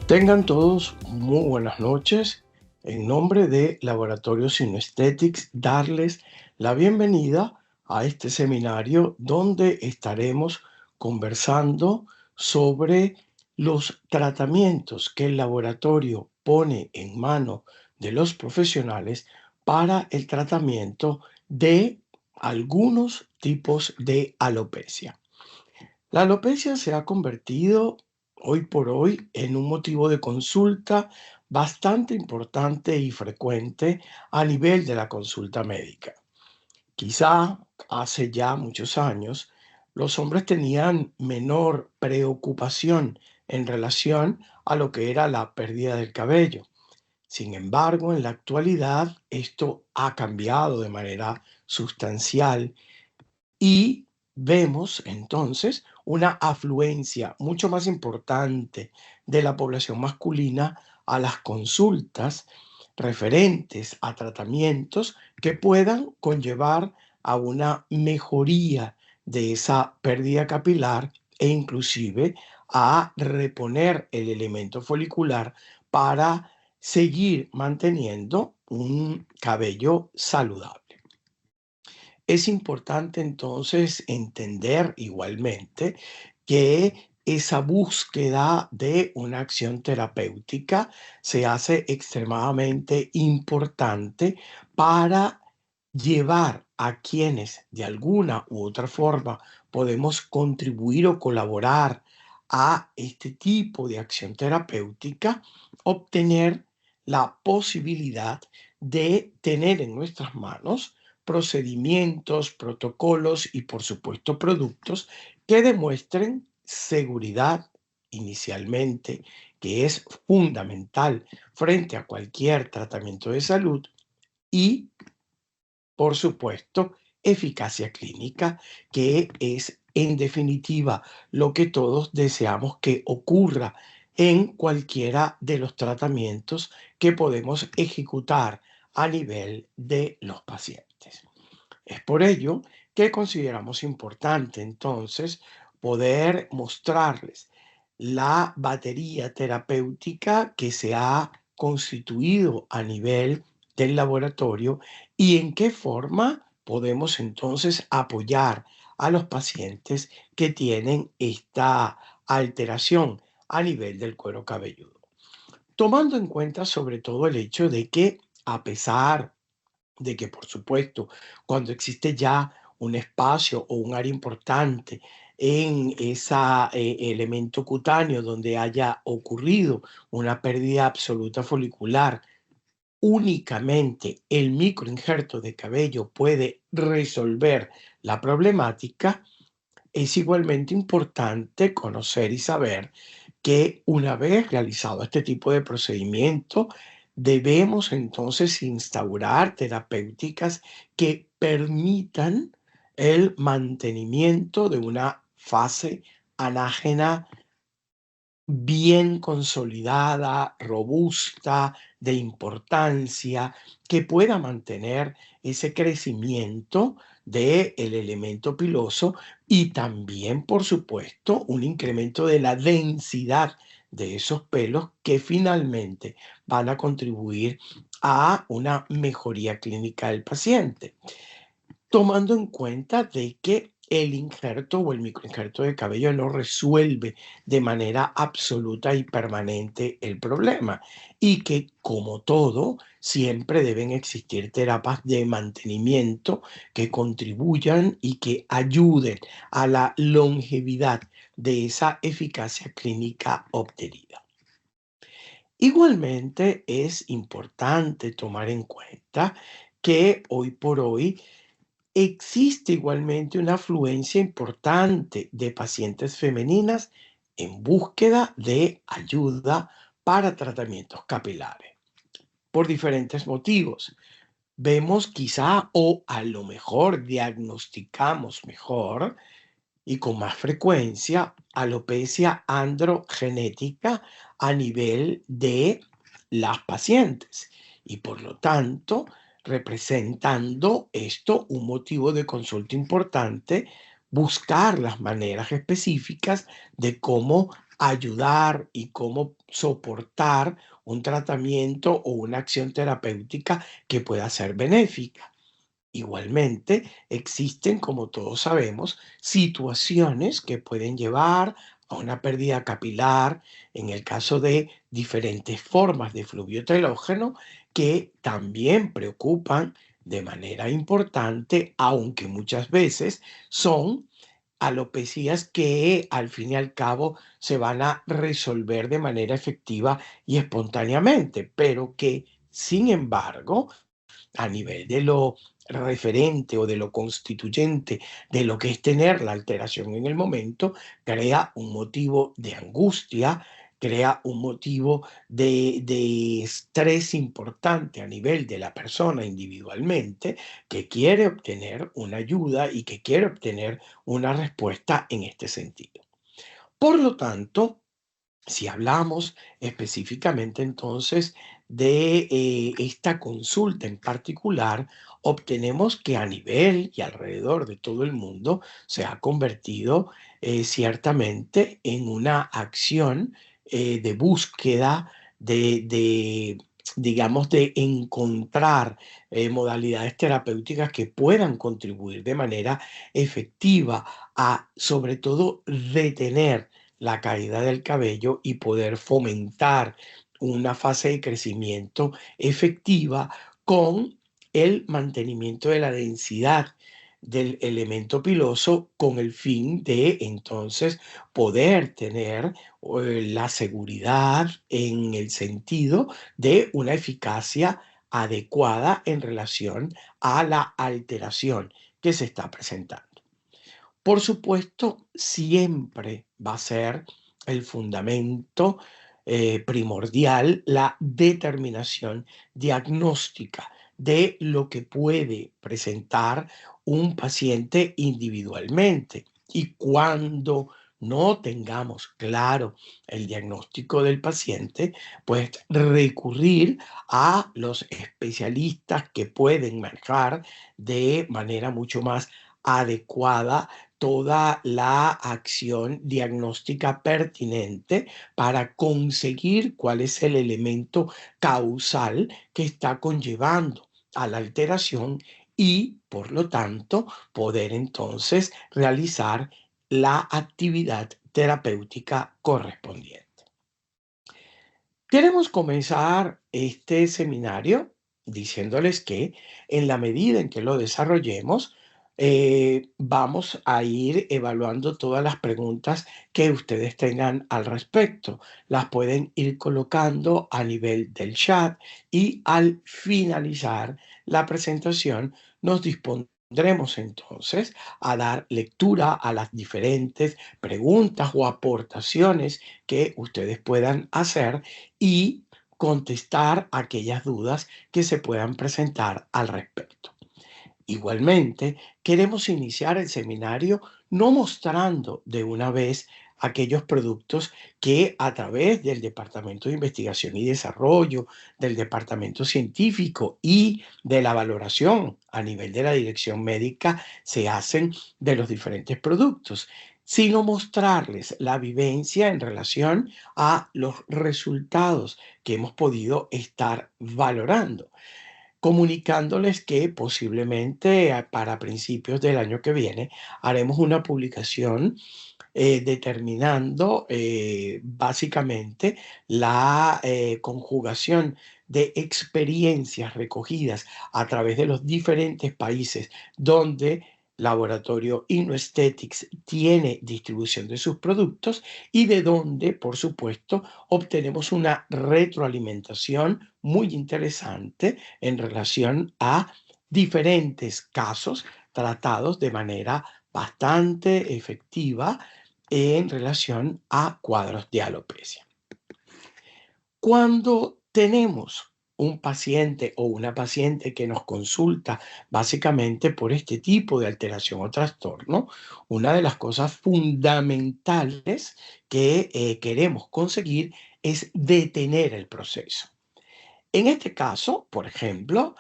Tengan todos muy buenas noches. En nombre de Laboratorio Synesthetics, darles la bienvenida a este seminario donde estaremos conversando sobre los tratamientos que el laboratorio pone en mano de los profesionales para el tratamiento de algunos tipos de alopecia. La alopecia se ha convertido hoy por hoy en un motivo de consulta bastante importante y frecuente a nivel de la consulta médica. Quizá hace ya muchos años los hombres tenían menor preocupación en relación a lo que era la pérdida del cabello. Sin embargo, en la actualidad esto ha cambiado de manera sustancial y vemos entonces una afluencia mucho más importante de la población masculina a las consultas referentes a tratamientos que puedan conllevar a una mejoría de esa pérdida capilar e inclusive a reponer el elemento folicular para seguir manteniendo un cabello saludable. Es importante entonces entender igualmente que esa búsqueda de una acción terapéutica se hace extremadamente importante para llevar a quienes de alguna u otra forma podemos contribuir o colaborar a este tipo de acción terapéutica, obtener la posibilidad de tener en nuestras manos procedimientos, protocolos y, por supuesto, productos que demuestren seguridad inicialmente, que es fundamental frente a cualquier tratamiento de salud, y, por supuesto, eficacia clínica, que es en definitiva lo que todos deseamos que ocurra en cualquiera de los tratamientos que podemos ejecutar a nivel de los pacientes. Es por ello que consideramos importante entonces poder mostrarles la batería terapéutica que se ha constituido a nivel del laboratorio y en qué forma podemos entonces apoyar a los pacientes que tienen esta alteración a nivel del cuero cabelludo. Tomando en cuenta sobre todo el hecho de que, a pesar de que, por supuesto, cuando existe ya un espacio o un área importante en ese elemento cutáneo donde haya ocurrido una pérdida absoluta folicular, únicamente el microinjerto de cabello puede resolver la problemática. Es igualmente importante conocer y saber que una vez realizado este tipo de procedimiento, debemos entonces instaurar terapéuticas que permitan el mantenimiento de una fase anágena bien consolidada, robusta, de importancia, que pueda mantener ese crecimiento del elemento piloso y también, por supuesto, un incremento de la densidad de esos pelos que finalmente van a contribuir a una mejoría clínica del paciente, tomando en cuenta de que el injerto o el microinjerto de cabello no resuelve de manera absoluta y permanente el problema y que, como todo, siempre deben existir terapias de mantenimiento que contribuyan y que ayuden a la longevidad de esa eficacia clínica obtenida. Igualmente es importante tomar en cuenta que hoy por hoy existe igualmente una afluencia importante de pacientes femeninas en búsqueda de ayuda para tratamientos capilares, por diferentes motivos. Vemos quizá o a lo mejor diagnosticamos mejor y con más frecuencia alopecia androgenética a nivel de las pacientes y por lo tanto representando esto un motivo de consulta importante, buscar las maneras específicas de cómo ayudar y cómo soportar un tratamiento o una acción terapéutica que pueda ser benéfica. Igualmente, existen, como todos sabemos, situaciones que pueden llevar a una pérdida capilar en el caso de diferentes formas de fluvio telógeno que también preocupan de manera importante, aunque muchas veces son alopecias que al fin y al cabo se van a resolver de manera efectiva y espontáneamente, pero que sin embargo a nivel de lo referente o de lo constituyente de lo que es tener la alteración en el momento, crea un motivo de angustia, crea un motivo de estrés importante a nivel de la persona individualmente que quiere obtener una ayuda y que quiere obtener una respuesta en este sentido. Por lo tanto, si hablamos específicamente entonces de esta consulta en particular, obtenemos que a nivel y alrededor de todo el mundo se ha convertido ciertamente en una acción de búsqueda, digamos, de encontrar modalidades terapéuticas que puedan contribuir de manera efectiva a, sobre todo, detener la caída del cabello y poder fomentar una fase de crecimiento efectiva con el mantenimiento de la densidad del elemento piloso con el fin de entonces poder tener la seguridad en el sentido de una eficacia adecuada en relación a la alteración que se está presentando. Por supuesto, siempre va a ser el fundamento primordial la determinación diagnóstica de lo que puede presentar un paciente individualmente. Y cuando no tengamos claro el diagnóstico del paciente, pues recurrir a los especialistas que pueden manejar de manera mucho más adecuada toda la acción diagnóstica pertinente para conseguir cuál es el elemento causal que está conllevando a la alteración y, por lo tanto, poder entonces realizar la actividad terapéutica correspondiente. Queremos comenzar este seminario diciéndoles que en la medida en que lo desarrollemos, vamos a ir evaluando todas las preguntas que ustedes tengan al respecto. Las pueden ir colocando a nivel del chat y al finalizar la presentación nos dispondremos entonces a dar lectura a las diferentes preguntas o aportaciones que ustedes puedan hacer y contestar aquellas dudas que se puedan presentar al respecto. Igualmente, queremos iniciar el seminario no mostrando de una vez aquellos productos que a través del Departamento de Investigación y Desarrollo, del Departamento Científico y de la valoración a nivel de la dirección médica se hacen de los diferentes productos, sino mostrarles la vivencia en relación a los resultados que hemos podido estar valorando comunicándoles que posiblemente para principios del año que viene haremos una publicación determinando básicamente la conjugación de experiencias recogidas a través de los diferentes países donde Laboratorio InnoAesthetics tiene distribución de sus productos y de donde, por supuesto, obtenemos una retroalimentación muy interesante en relación a diferentes casos tratados de manera bastante efectiva en relación a cuadros de alopecia. Cuando tenemos un paciente o una paciente que nos consulta básicamente por este tipo de alteración o trastorno, una de las cosas fundamentales que queremos conseguir es detener el proceso. En este caso, por ejemplo,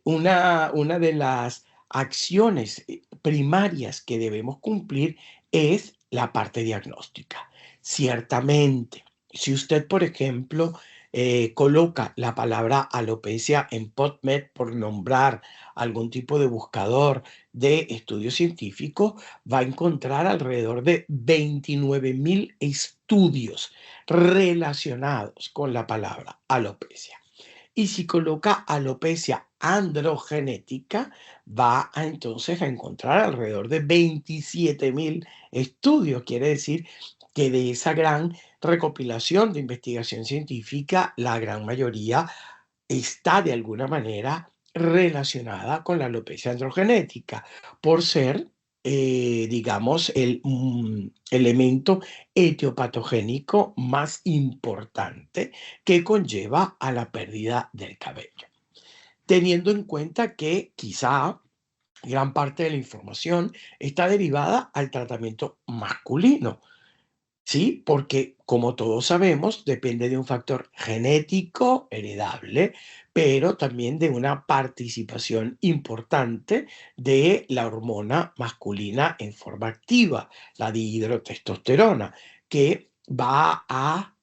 una de las acciones primarias que debemos cumplir es la parte diagnóstica. Ciertamente, si usted, por ejemplo, coloca la palabra alopecia en PubMed por nombrar algún tipo de buscador de estudios científicos, va a encontrar alrededor de 29.000 estudios relacionados con la palabra alopecia. Y si coloca alopecia androgenética, va a entonces a encontrar alrededor de 27.000 estudios. Quiere decir que de esa gran recopilación de investigación científica, la gran mayoría está de alguna manera relacionada con la alopecia androgenética, por ser, digamos, el elemento etiopatogénico más importante que conlleva a la pérdida del cabello. Teniendo en cuenta que quizá gran parte de la información está derivada al tratamiento masculino. Sí, porque como todos sabemos, depende de un factor genético heredable, pero también de una participación importante de la hormona masculina en forma activa, la dihidrotestosterona, que va a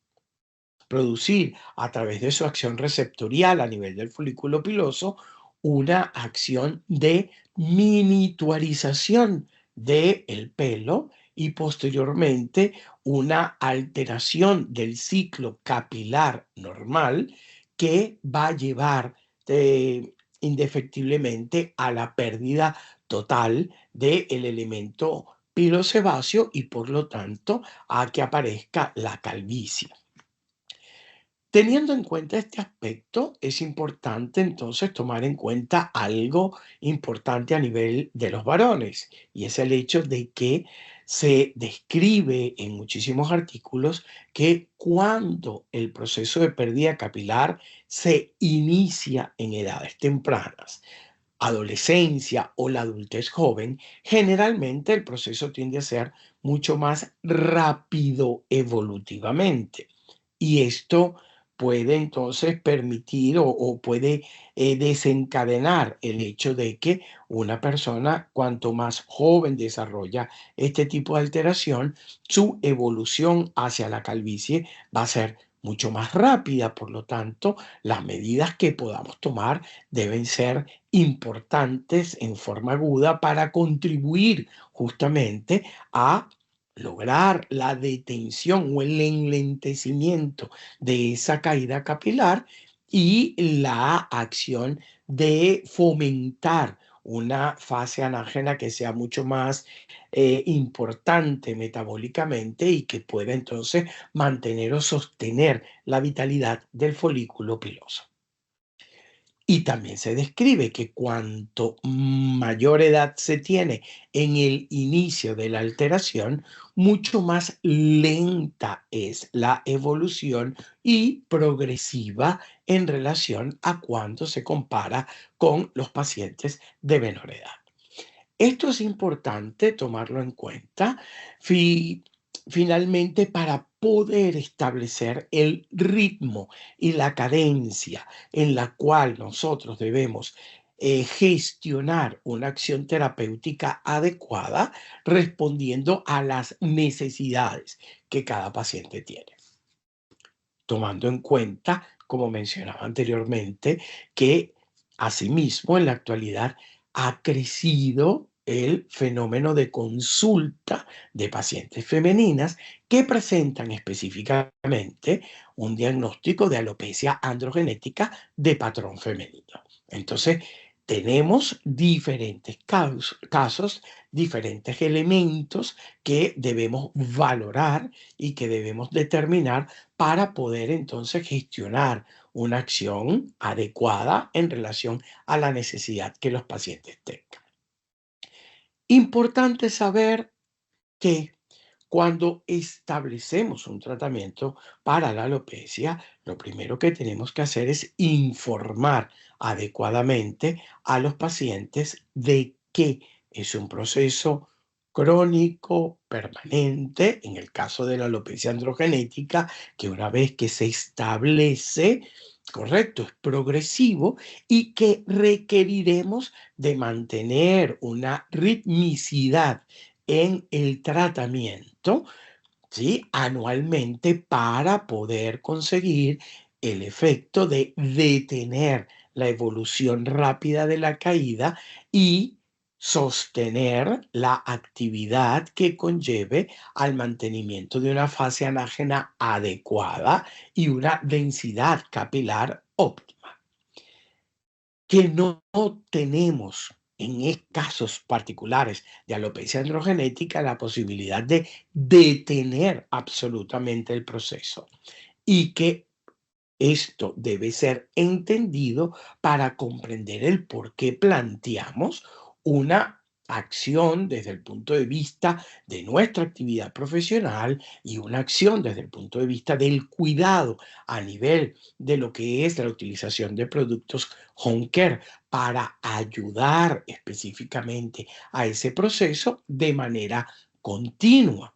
producir a través de su acción receptorial a nivel del folículo piloso una acción de miniaturización del pelo y posteriormente una alteración del ciclo capilar normal que va a llevar indefectiblemente a la pérdida total del elemento pilosebáceo y por lo tanto a que aparezca la calvicie. Teniendo en cuenta este aspecto, es importante entonces tomar en cuenta algo importante a nivel de los varones, y es el hecho de que se describe en muchísimos artículos que cuando el proceso de pérdida capilar se inicia en edades tempranas, adolescencia o la adultez joven, generalmente el proceso tiende a ser mucho más rápido evolutivamente. Y esto puede entonces permitir o puede desencadenar el hecho de que una persona, cuanto más joven desarrolla este tipo de alteración, su evolución hacia la calvicie va a ser mucho más rápida. Por lo tanto, las medidas que podamos tomar deben ser importantes en forma aguda para contribuir justamente a lograr la detención o el enlentecimiento de esa caída capilar y la acción de fomentar una fase anágena que sea mucho más importante metabólicamente y que pueda entonces mantener o sostener la vitalidad del folículo piloso. Y también se describe que cuanto mayor edad se tiene en el inicio de la alteración, mucho más lenta es la evolución y progresiva en relación a cuando se compara con los pacientes de menor edad. Esto es importante tomarlo en cuenta finalmente para poder establecer el ritmo y la cadencia en la cual nosotros debemos gestionar una acción terapéutica adecuada respondiendo a las necesidades que cada paciente tiene. Tomando en cuenta, como mencionaba anteriormente, que asimismo en la actualidad ha crecido el fenómeno de consulta de pacientes femeninas que presentan específicamente un diagnóstico de alopecia androgenética de patrón femenino. Entonces, tenemos diferentes casos, diferentes elementos que debemos valorar y que debemos determinar para poder entonces gestionar una acción adecuada en relación a la necesidad que los pacientes tengan. Importante saber que cuando establecemos un tratamiento para la alopecia, lo primero que tenemos que hacer es informar adecuadamente a los pacientes de que es un proceso crónico, permanente, en el caso de la alopecia androgenética, que una vez que se establece, correcto, es progresivo y que requeriremos de mantener una ritmicidad en el tratamiento ¿sí? Anualmente para poder conseguir el efecto de detener la evolución rápida de la caída y sostener la actividad que conlleve al mantenimiento de una fase anágena adecuada y una densidad capilar óptima. Que no tenemos en casos particulares de alopecia androgenética la posibilidad de detener absolutamente el proceso y que esto debe ser entendido para comprender el por qué planteamos una acción desde el punto de vista de nuestra actividad profesional y una acción desde el punto de vista del cuidado a nivel de lo que es la utilización de productos home care para ayudar específicamente a ese proceso de manera continua,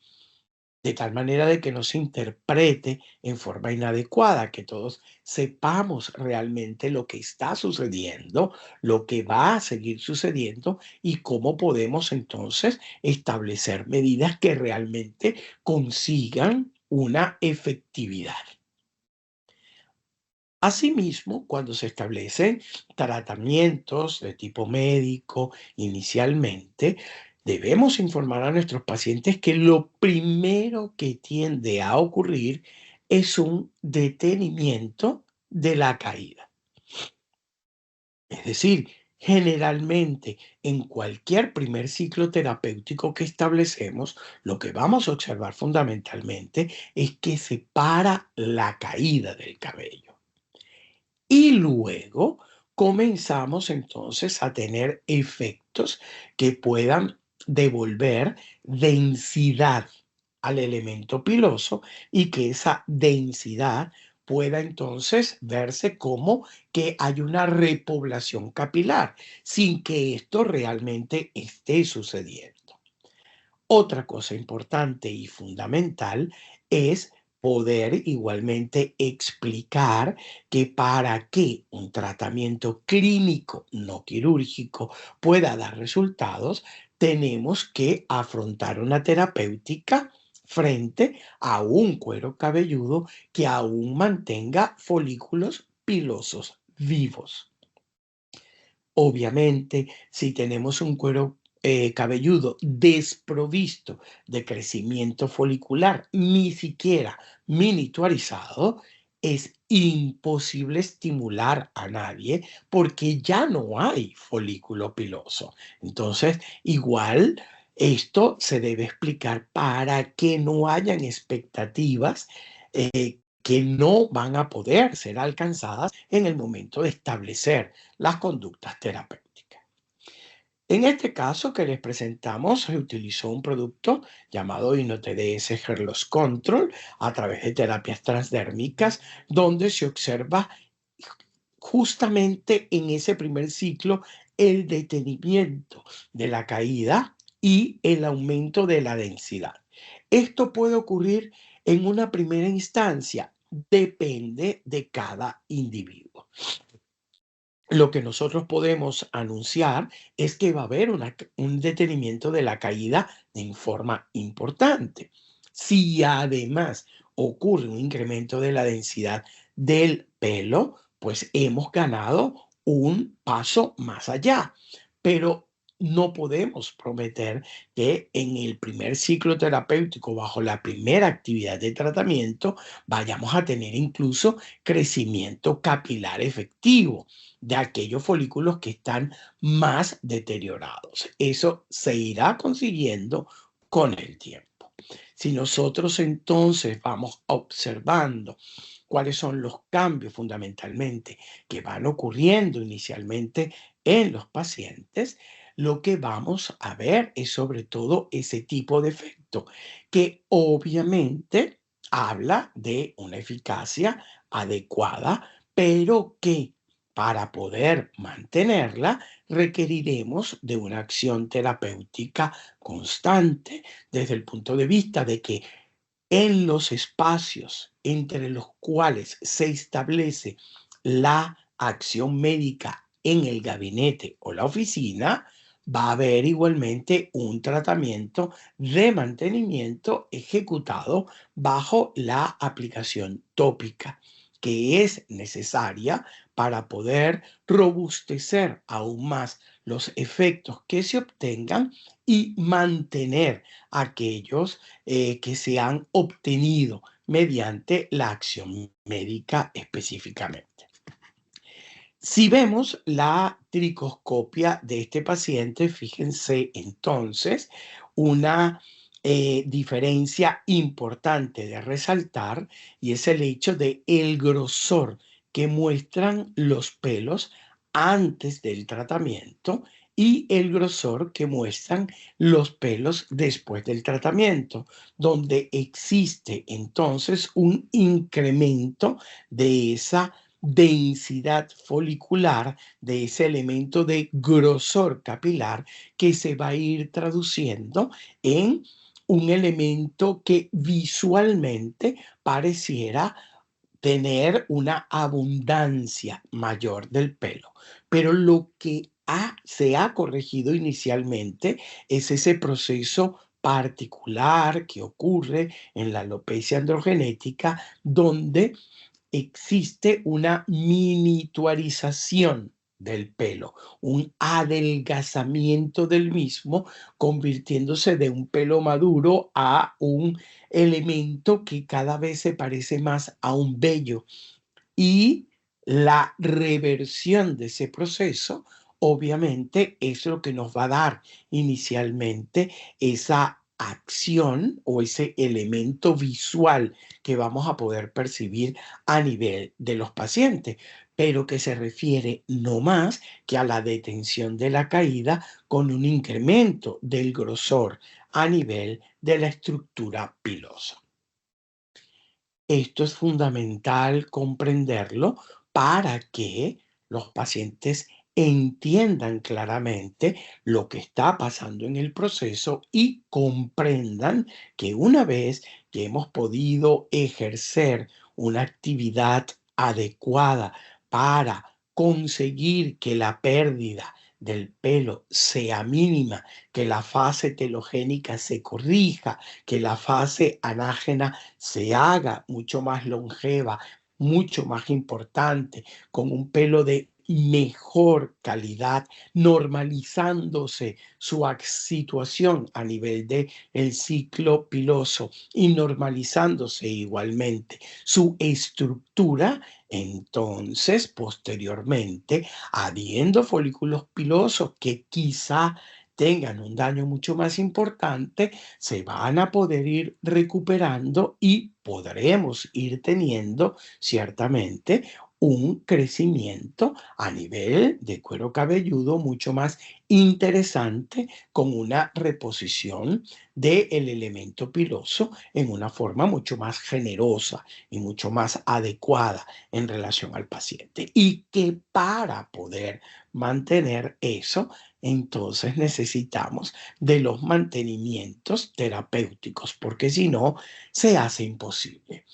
de tal manera de que no se interprete en forma inadecuada, que todos sepamos realmente lo que está sucediendo, lo que va a seguir sucediendo y cómo podemos entonces establecer medidas que realmente consigan una efectividad. Asimismo, cuando se establecen tratamientos de tipo médico inicialmente, debemos informar a nuestros pacientes que lo primero que tiende a ocurrir es un detenimiento de la caída. Es decir, generalmente en cualquier primer ciclo terapéutico que establecemos, lo que vamos a observar fundamentalmente es que se para la caída del cabello. Y luego comenzamos entonces a tener efectos que puedan devolver densidad al elemento piloso y que esa densidad pueda entonces verse como que hay una repoblación capilar sin que esto realmente esté sucediendo. Otra cosa importante y fundamental es poder igualmente explicar que para que un tratamiento clínico no quirúrgico pueda dar resultados, tenemos que afrontar una terapéutica frente a un cuero cabelludo que aún mantenga folículos pilosos vivos. Obviamente, si tenemos un cuero cabelludo desprovisto de crecimiento folicular, ni siquiera miniaturizado, es imposible estimular a nadie porque ya no hay folículo piloso. Entonces, igual, esto se debe explicar para que no hayan expectativas que no van a poder ser alcanzadas en el momento de establecer las conductas terapéuticas. En este caso que les presentamos, se utilizó un producto llamado InoTDS Hair Loss Control a través de terapias transdérmicas, donde se observa justamente en ese primer ciclo el detenimiento de la caída y el aumento de la densidad. Esto puede ocurrir en una primera instancia, depende de cada individuo. Lo que nosotros podemos anunciar es que va a haber un detenimiento de la caída en forma importante. Si además ocurre un incremento de la densidad del pelo, pues hemos ganado un paso más allá. Pero no podemos prometer que en el primer ciclo terapéutico, bajo la primera actividad de tratamiento, vayamos a tener incluso crecimiento capilar efectivo de aquellos folículos que están más deteriorados. Eso se irá consiguiendo con el tiempo. Si nosotros entonces vamos observando cuáles son los cambios fundamentalmente que van ocurriendo inicialmente en los pacientes, lo que vamos a ver es sobre todo ese tipo de efecto que obviamente habla de una eficacia adecuada, pero que para poder mantenerla requeriremos de una acción terapéutica constante desde el punto de vista de que en los espacios entre los cuales se establece la acción médica en el gabinete o la oficina, va a haber igualmente un tratamiento de mantenimiento ejecutado bajo la aplicación tópica, que es necesaria para poder robustecer aún más los efectos que se obtengan y mantener aquellos que se han obtenido mediante la acción médica específicamente. Si vemos la tricoscopia de este paciente, fíjense entonces una diferencia importante de resaltar, y es el hecho de el grosor que muestran los pelos antes del tratamiento y el grosor que muestran los pelos después del tratamiento, donde existe entonces un incremento de esa densidad folicular, de ese elemento de grosor capilar que se va a ir traduciendo en un elemento que visualmente pareciera tener una abundancia mayor del pelo. Pero lo que se ha corregido inicialmente es ese proceso particular que ocurre en la alopecia androgenética, donde existe una miniaturización del pelo, un adelgazamiento del mismo, convirtiéndose de un pelo maduro a un elemento que cada vez se parece más a un vello. Y la reversión de ese proceso, obviamente, es lo que nos va a dar inicialmente esa acción o ese elemento visual que vamos a poder percibir a nivel de los pacientes, pero que se refiere no más que a la detención de la caída con un incremento del grosor a nivel de la estructura pilosa. Esto es fundamental comprenderlo para que los pacientes entiendan claramente lo que está pasando en el proceso y comprendan que una vez que hemos podido ejercer una actividad adecuada para conseguir que la pérdida del pelo sea mínima, que la fase telogénica se corrija, que la fase anágena se haga mucho más longeva, mucho más importante, con un pelo de mejor calidad, normalizándose su situación a nivel de el ciclo piloso y normalizándose igualmente su estructura, entonces posteriormente, habiendo folículos pilosos que quizá tengan un daño mucho más importante, se van a poder ir recuperando y podremos ir teniendo ciertamente un crecimiento a nivel de cuero cabelludo mucho más interesante, con una reposición del elemento piloso en una forma mucho más generosa y mucho más adecuada en relación al paciente. Y que para poder mantener eso, entonces necesitamos de los mantenimientos terapéuticos, porque si no, se hace imposible.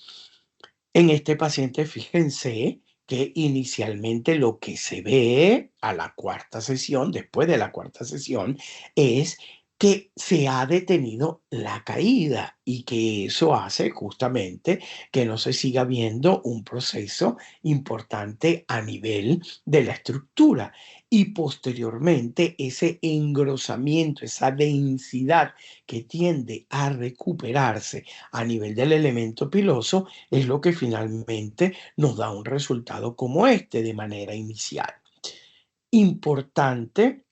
En este paciente, fíjense que inicialmente lo que se ve a la cuarta sesión, después de la cuarta sesión, es que se ha detenido la caída y que eso hace justamente que no se siga viendo un proceso importante a nivel de la estructura. Y posteriormente ese engrosamiento, esa densidad que tiende a recuperarse a nivel del elemento piloso, es lo que finalmente nos da un resultado como este de manera inicial. Importante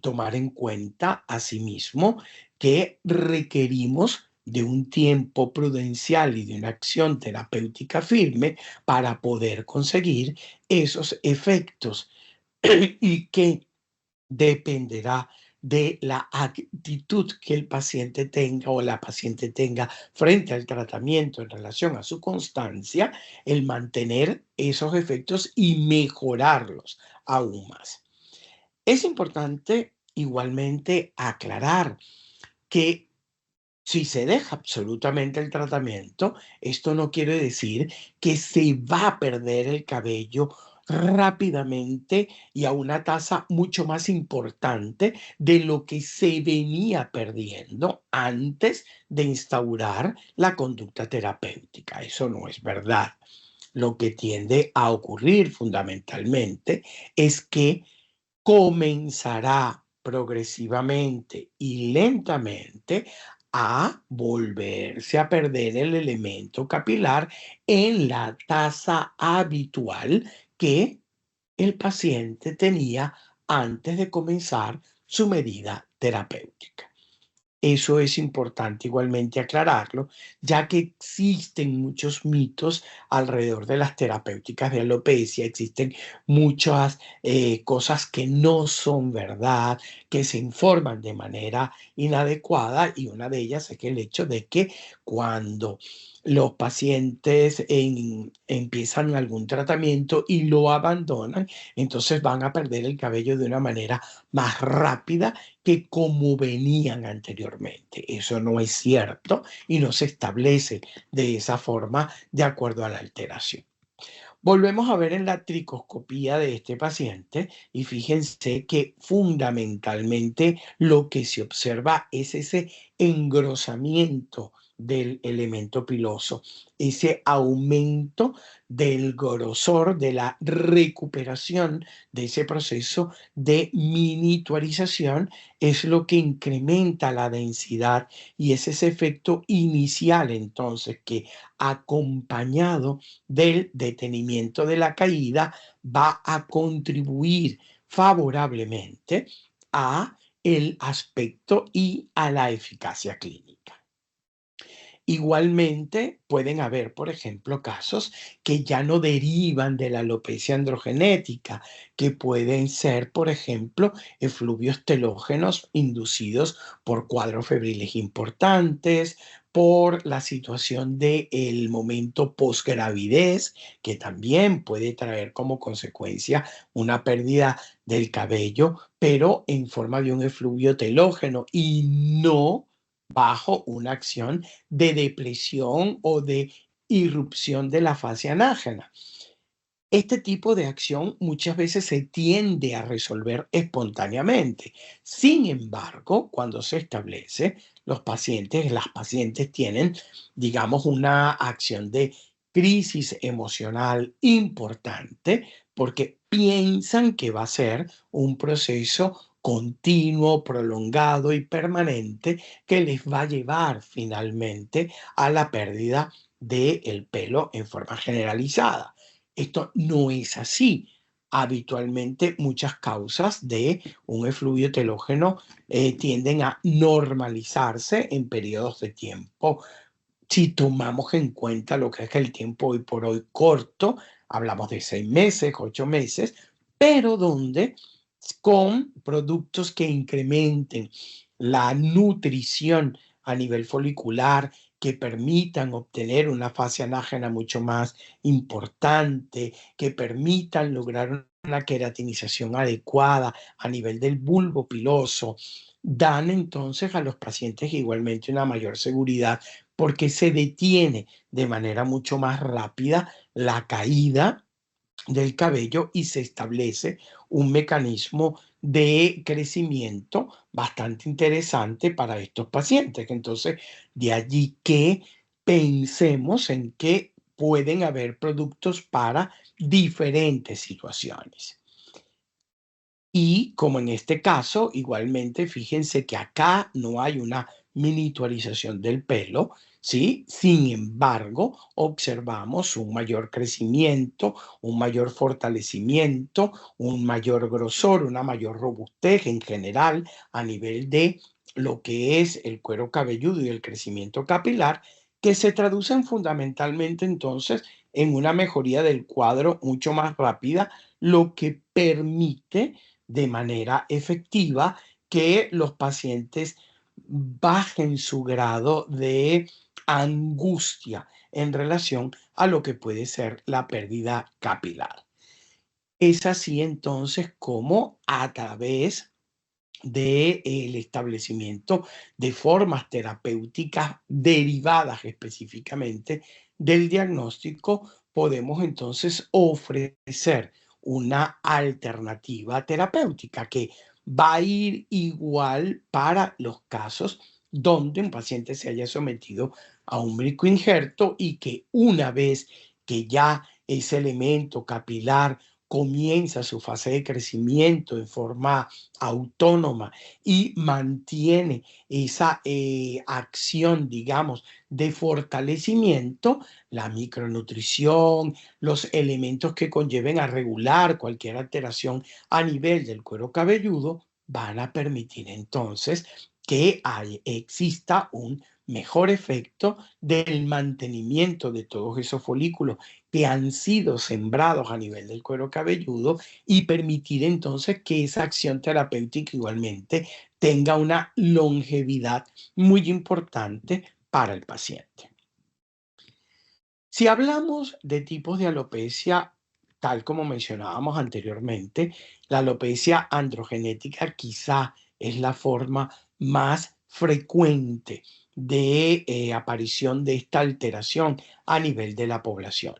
tomar en cuenta asimismo que requerimos de un tiempo prudencial y de una acción terapéutica firme para poder conseguir esos efectos y que dependerá de la actitud que el paciente tenga o la paciente tenga frente al tratamiento en relación a su constancia, el mantener esos efectos y mejorarlos aún más. Es importante igualmente aclarar que si se deja absolutamente el tratamiento, esto no quiere decir que se va a perder el cabello rápidamente y a una tasa mucho más importante de lo que se venía perdiendo antes de instaurar la conducta terapéutica. Eso no es verdad. Lo que tiende a ocurrir fundamentalmente es que comenzará progresivamente y lentamente a volverse a perder el elemento capilar en la tasa habitual que el paciente tenía antes de comenzar su medida terapéutica. Eso es importante igualmente aclararlo, ya que existen muchos mitos alrededor de las terapéuticas de alopecia, existen muchas cosas que no son verdad, que se informan de manera inadecuada y una de ellas es que el hecho de que cuando los pacientes empiezan algún tratamiento y lo abandonan, entonces van a perder el cabello de una manera más rápida que como venían anteriormente. Eso no es cierto y no se establece de esa forma de acuerdo a la alteración. Volvemos a ver en la tricoscopía de este paciente y fíjense que fundamentalmente lo que se observa es ese engrosamiento del elemento piloso, ese aumento del grosor, de la recuperación de ese proceso de miniaturización es lo que incrementa la densidad y es ese efecto inicial entonces que acompañado del detenimiento de la caída va a contribuir favorablemente a el aspecto y a la eficacia clínica. Igualmente, pueden haber, por ejemplo, casos que ya no derivan de la alopecia androgenética, que pueden ser, por ejemplo, efluvios telógenos inducidos por cuadros febriles importantes, por la situación del momento posgravidez, que también puede traer como consecuencia una pérdida del cabello, pero en forma de un efluvio telógeno y no bajo una acción de depresión o de irrupción de la fase anágena. Este tipo de acción muchas veces se tiende a resolver espontáneamente. Sin embargo, cuando se establece, las pacientes tienen, digamos, una acción de crisis emocional importante porque piensan que va a ser un proceso continuo, prolongado y permanente que les va a llevar finalmente a la pérdida del pelo en forma generalizada. Esto no es así. Habitualmente muchas causas de un efluvio telógeno tienden a normalizarse en periodos de tiempo. Si tomamos en cuenta lo que es el tiempo hoy por hoy corto, hablamos de 6 meses, 8 meses, pero donde con productos que incrementen la nutrición a nivel folicular, que permitan obtener una fase anágena mucho más importante, que permitan lograr una queratinización adecuada a nivel del bulbo piloso, dan entonces a los pacientes igualmente una mayor seguridad porque se detiene de manera mucho más rápida la caída del cabello y se establece un mecanismo de crecimiento bastante interesante para estos pacientes. Entonces, de allí que pensemos en que pueden haber productos para diferentes situaciones. Y como en este caso, igualmente, fíjense que acá no hay una miniaturización del pelo, ¿sí? Sin embargo, observamos un mayor crecimiento, un mayor fortalecimiento, un mayor grosor, una mayor robustez en general a nivel de lo que es el cuero cabelludo y el crecimiento capilar, que se traducen fundamentalmente entonces en una mejoría del cuadro mucho más rápida, lo que permite de manera efectiva que los pacientes bajen su grado de angustia en relación a lo que puede ser la pérdida capilar. Es así entonces como a través del establecimiento de formas terapéuticas derivadas específicamente del diagnóstico, podemos entonces ofrecer una alternativa terapéutica que va a ir igual para los casos donde un paciente se haya sometido a un injerto y que una vez que ya ese elemento capilar comienza su fase de crecimiento en forma autónoma y mantiene esa acción, digamos, de fortalecimiento, la micronutrición, los elementos que conlleven a regular cualquier alteración a nivel del cuero cabelludo, van a permitir entonces que exista un mejor efecto del mantenimiento de todos esos folículos que han sido sembrados a nivel del cuero cabelludo y permitir entonces que esa acción terapéutica igualmente tenga una longevidad muy importante para el paciente. Si hablamos de tipos de alopecia, tal como mencionábamos anteriormente, la alopecia androgenética quizá es la forma más frecuente de aparición de esta alteración a nivel de la población.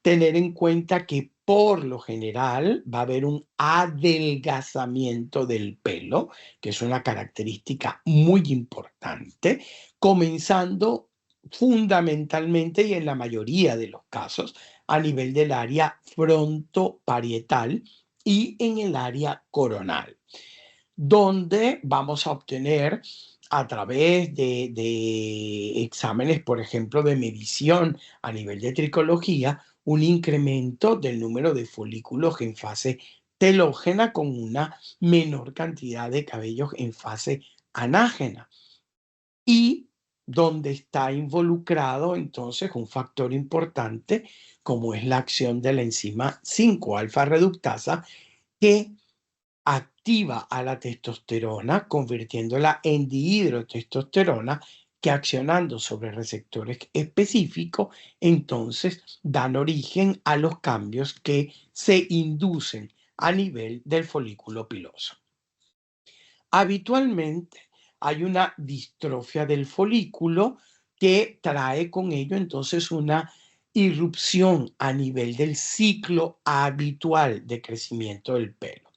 Tener en cuenta que por lo general va a haber un adelgazamiento del pelo, que es una característica muy importante, comenzando fundamentalmente y en la mayoría de los casos a nivel del área frontoparietal y en el área coronal, donde vamos a obtener a través de exámenes, por ejemplo, de medición a nivel de tricología, un incremento del número de folículos en fase telógena con una menor cantidad de cabellos en fase anágena. Y donde está involucrado entonces un factor importante como es la acción de la enzima 5-alfa reductasa que activa a la testosterona, convirtiéndola en dihidrotestosterona, que accionando sobre receptores específicos, entonces dan origen a los cambios que se inducen a nivel del folículo piloso. Habitualmente hay una distrofia del folículo que trae con ello entonces una irrupción a nivel del ciclo habitual de crecimiento del pelo.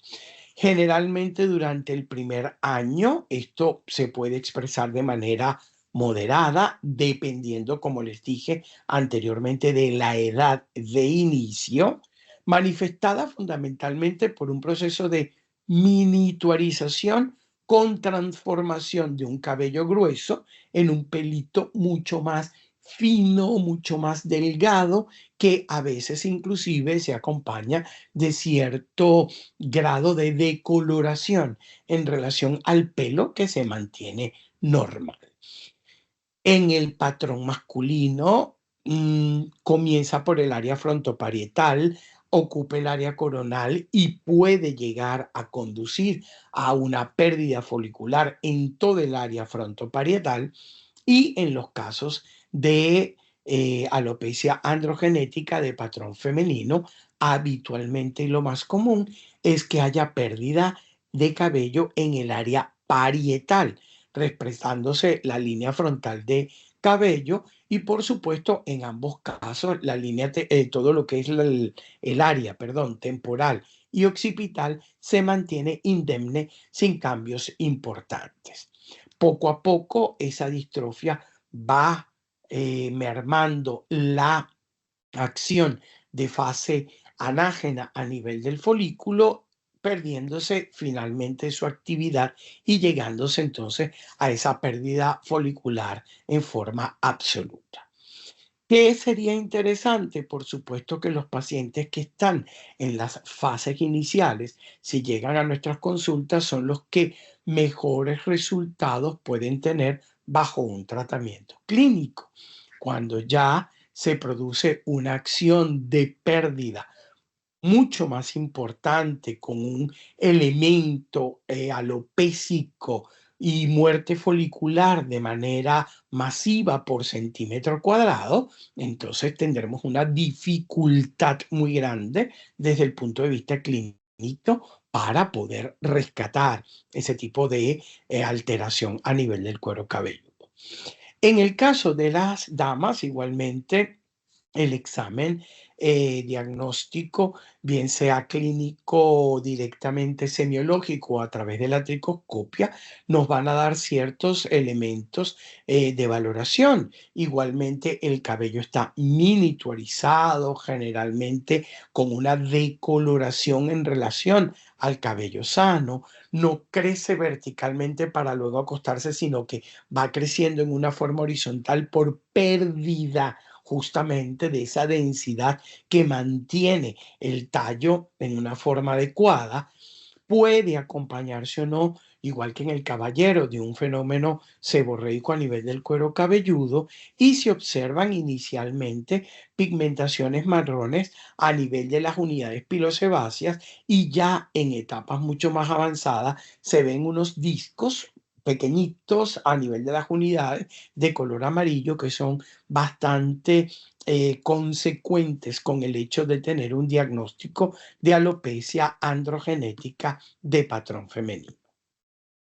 Generalmente durante el primer año esto se puede expresar de manera moderada, dependiendo, como les dije anteriormente, de la edad de inicio, manifestada fundamentalmente por un proceso de miniaturización con transformación de un cabello grueso en un pelito mucho más fino, mucho más delgado, que a veces inclusive se acompaña de cierto grado de decoloración en relación al pelo que se mantiene normal. En el patrón masculino, comienza por el área frontoparietal, ocupa el área coronal y puede llegar a conducir a una pérdida folicular en todo el área frontoparietal y en los casos de alopecia androgenética de patrón femenino, habitualmente y lo más común es que haya pérdida de cabello en el área parietal, expresándose la línea frontal de cabello y por supuesto en ambos casos la línea todo lo que es el área, perdón, temporal y occipital se mantiene indemne sin cambios importantes. Poco a poco esa distrofia va mermando la acción de fase anágena a nivel del folículo, perdiéndose finalmente su actividad y llegándose entonces a esa pérdida folicular en forma absoluta. ¿Qué sería interesante? Por supuesto que los pacientes que están en las fases iniciales, si llegan a nuestras consultas, son los que mejores resultados pueden tener bajo un tratamiento clínico. Cuando ya se produce una acción de pérdida mucho más importante con un elemento alopécico y muerte folicular de manera masiva por centímetro cuadrado, entonces tendremos una dificultad muy grande desde el punto de vista clínico para poder rescatar ese tipo de alteración a nivel del cuero cabelludo. En el caso de las damas, igualmente, el examen diagnóstico, bien sea clínico o directamente semiológico o a través de la tricoscopia, nos van a dar ciertos elementos de valoración. Igualmente, el cabello está miniaturizado, generalmente con una decoloración en relación al cabello sano. No crece verticalmente para luego acostarse, sino que va creciendo en una forma horizontal por pérdida justamente de esa densidad que mantiene el tallo en una forma adecuada. Puede acompañarse o no, igual que en el caballero, de un fenómeno seborreico a nivel del cuero cabelludo, y se observan inicialmente pigmentaciones marrones a nivel de las unidades pilosebáceas, y ya en etapas mucho más avanzadas se ven unos discos pequeñitos a nivel de las unidades de color amarillo que son bastante consecuentes con el hecho de tener un diagnóstico de alopecia androgenética de patrón femenino.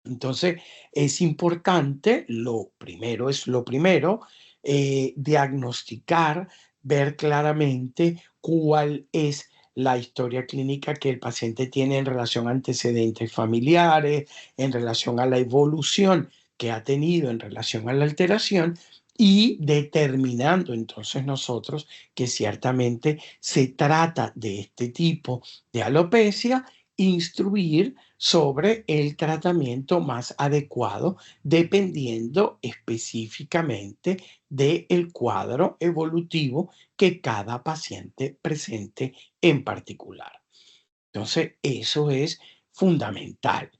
Entonces, es importante, lo primero es lo primero, diagnosticar, ver claramente cuál es la historia clínica que el paciente tiene en relación a antecedentes familiares, en relación a la evolución que ha tenido en relación a la alteración, y determinando entonces nosotros que ciertamente se trata de este tipo de alopecia, instruir sobre el tratamiento más adecuado dependiendo específicamente del cuadro evolutivo que cada paciente presente en particular. Entonces, eso es fundamental.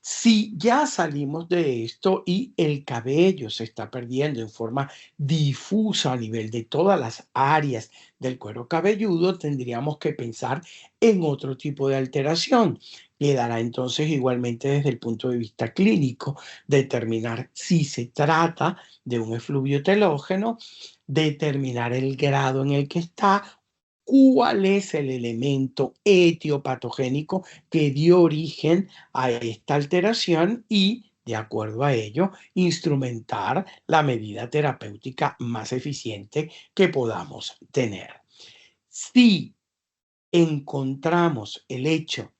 Si ya salimos de esto y el cabello se está perdiendo en forma difusa a nivel de todas las áreas del cuero cabelludo, tendríamos que pensar en otro tipo de alteración. Quedará entonces igualmente desde el punto de vista clínico determinar si se trata de un efluvio telógeno, determinar el grado en el que está, cuál es el elemento etiopatogénico que dio origen a esta alteración y, de acuerdo a ello, instrumentar la medida terapéutica más eficiente que podamos tener. Si encontramos el hecho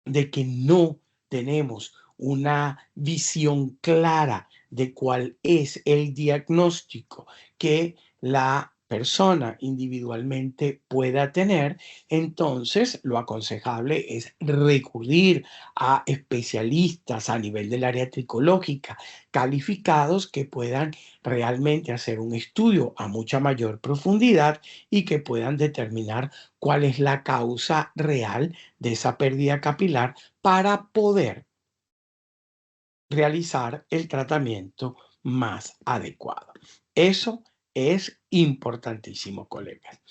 de que no tenemos una visión clara de cuál es el diagnóstico que la persona individualmente pueda tener, entonces lo aconsejable es recurrir a especialistas a nivel del área tricológica calificados que puedan realmente hacer un estudio a mucha mayor profundidad y que puedan determinar cuál es la causa real de esa pérdida capilar para poder realizar el tratamiento más adecuado. Eso es importantísimo, colegas.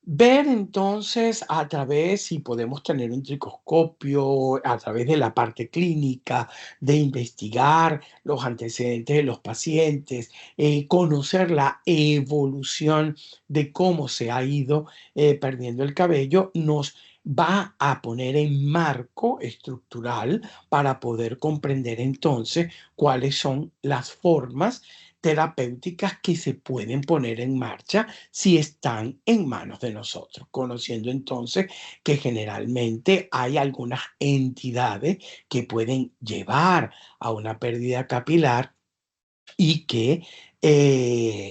Ver entonces a través, si podemos tener un tricoscopio, a través de la parte clínica, de investigar los antecedentes de los pacientes, conocer la evolución de cómo se ha ido perdiendo el cabello, nos va a poner en marco estructural para poder comprender entonces cuáles son las formas terapéuticas que se pueden poner en marcha si están en manos de nosotros, conociendo entonces que generalmente hay algunas entidades que pueden llevar a una pérdida capilar y que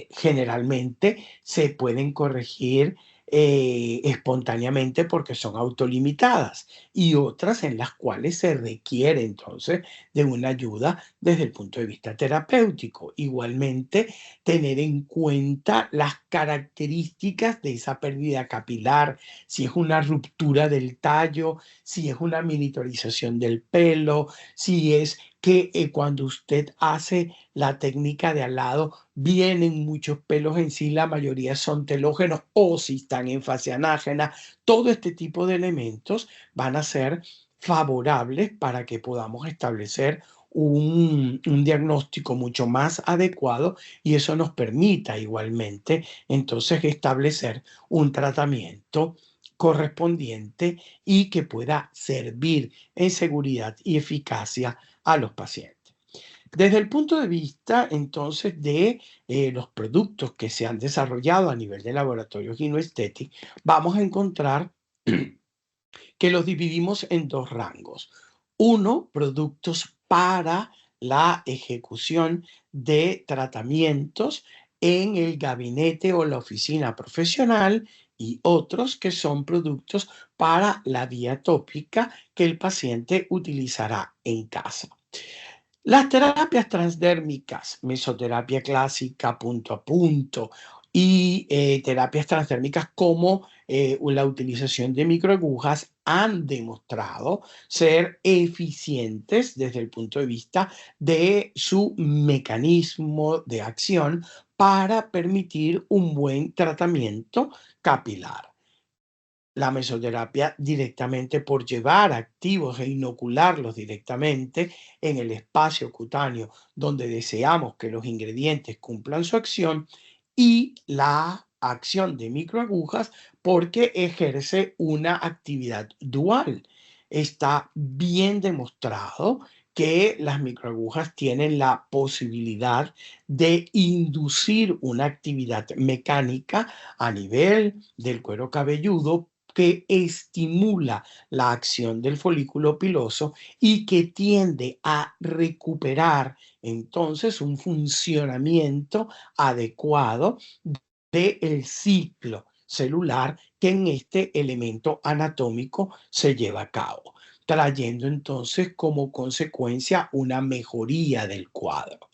generalmente se pueden corregir espontáneamente porque son autolimitadas, y otras en las cuales se requiere entonces de una ayuda desde el punto de vista terapéutico. Igualmente, tener en cuenta las características de esa pérdida capilar, si es una ruptura del tallo, si es una miniaturización del pelo, si es que cuando usted hace la técnica de alado vienen muchos pelos en sí, la mayoría son telógenos, o si están en fase anágena. Todo este tipo de elementos van a ser favorables para que podamos establecer un diagnóstico mucho más adecuado, y eso nos permita igualmente entonces establecer un tratamiento correspondiente y que pueda servir en seguridad y eficacia a los pacientes. Desde el punto de vista, entonces, de los productos que se han desarrollado a nivel de laboratorios Ginoesthetic, vamos a encontrar que los dividimos en dos rangos. Uno, productos para la ejecución de tratamientos en el gabinete o la oficina profesional y otros que son productos para la vía tópica que el paciente utilizará en casa. Las terapias transdérmicas, mesoterapia clásica punto a punto y terapias transdérmicas como la utilización de microagujas han demostrado ser eficientes desde el punto de vista de su mecanismo de acción para permitir un buen tratamiento capilar. La mesoterapia directamente por llevar activos e inocularlos directamente en el espacio cutáneo donde deseamos que los ingredientes cumplan su acción, y la acción de microagujas porque ejerce una actividad dual. Está bien demostrado que las microagujas tienen la posibilidad de inducir una actividad mecánica a nivel del cuero cabelludo que estimula la acción del folículo piloso y que tiende a recuperar entonces un funcionamiento adecuado del ciclo celular que en este elemento anatómico se lleva a cabo, trayendo entonces como consecuencia una mejoría del cuadro.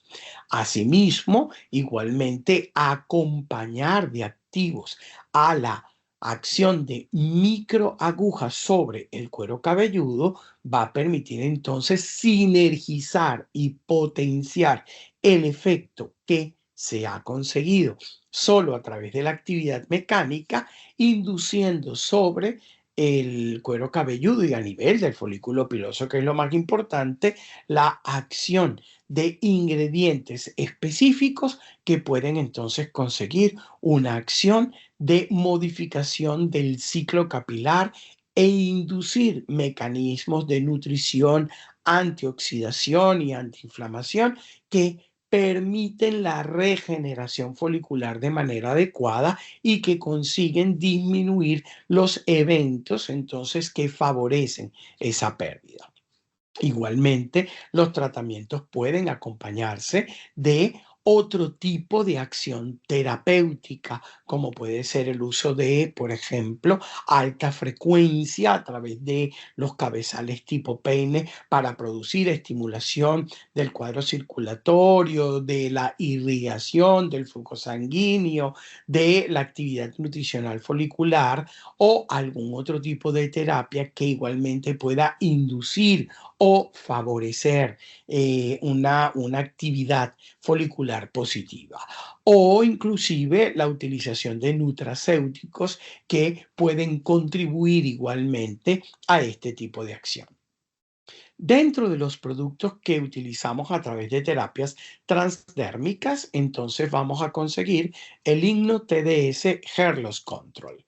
Asimismo, igualmente acompañar de activos a la acción de microagujas sobre el cuero cabelludo va a permitir entonces sinergizar y potenciar el efecto que se ha conseguido solo a través de la actividad mecánica, induciendo sobre el cuero cabelludo y a nivel del folículo piloso, que es lo más importante, la acción de ingredientes específicos que pueden entonces conseguir una acción de modificación del ciclo capilar e inducir mecanismos de nutrición, antioxidación y antiinflamación que permiten la regeneración folicular de manera adecuada y que consiguen disminuir los eventos entonces que favorecen esa pérdida. Igualmente, los tratamientos pueden acompañarse de otro tipo de acción terapéutica, como puede ser el uso de, por ejemplo, alta frecuencia a través de los cabezales tipo peine para producir estimulación del cuadro circulatorio, de la irrigación del flujo sanguíneo, de la actividad nutricional folicular o algún otro tipo de terapia que igualmente pueda inducir o favorecer una actividad folicular positiva. O inclusive la utilización de nutracéuticos que pueden contribuir igualmente a este tipo de acción. Dentro de los productos que utilizamos a través de terapias transdérmicas, entonces vamos a conseguir el Himno TDS Hair Loss Control.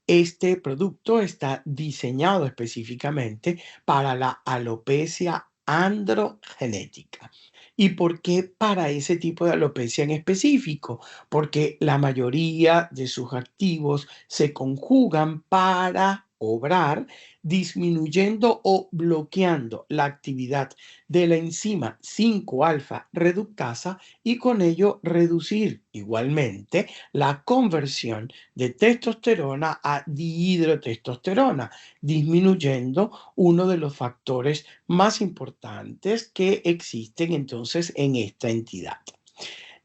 Este producto está diseñado específicamente para la alopecia androgenética. ¿Y por qué para ese tipo de alopecia en específico? Porque la mayoría de sus activos se conjugan para obrar disminuyendo o bloqueando la actividad de la enzima 5-alfa reductasa y con ello reducir igualmente la conversión de testosterona a dihidrotestosterona, disminuyendo uno de los factores más importantes que existen entonces en esta entidad.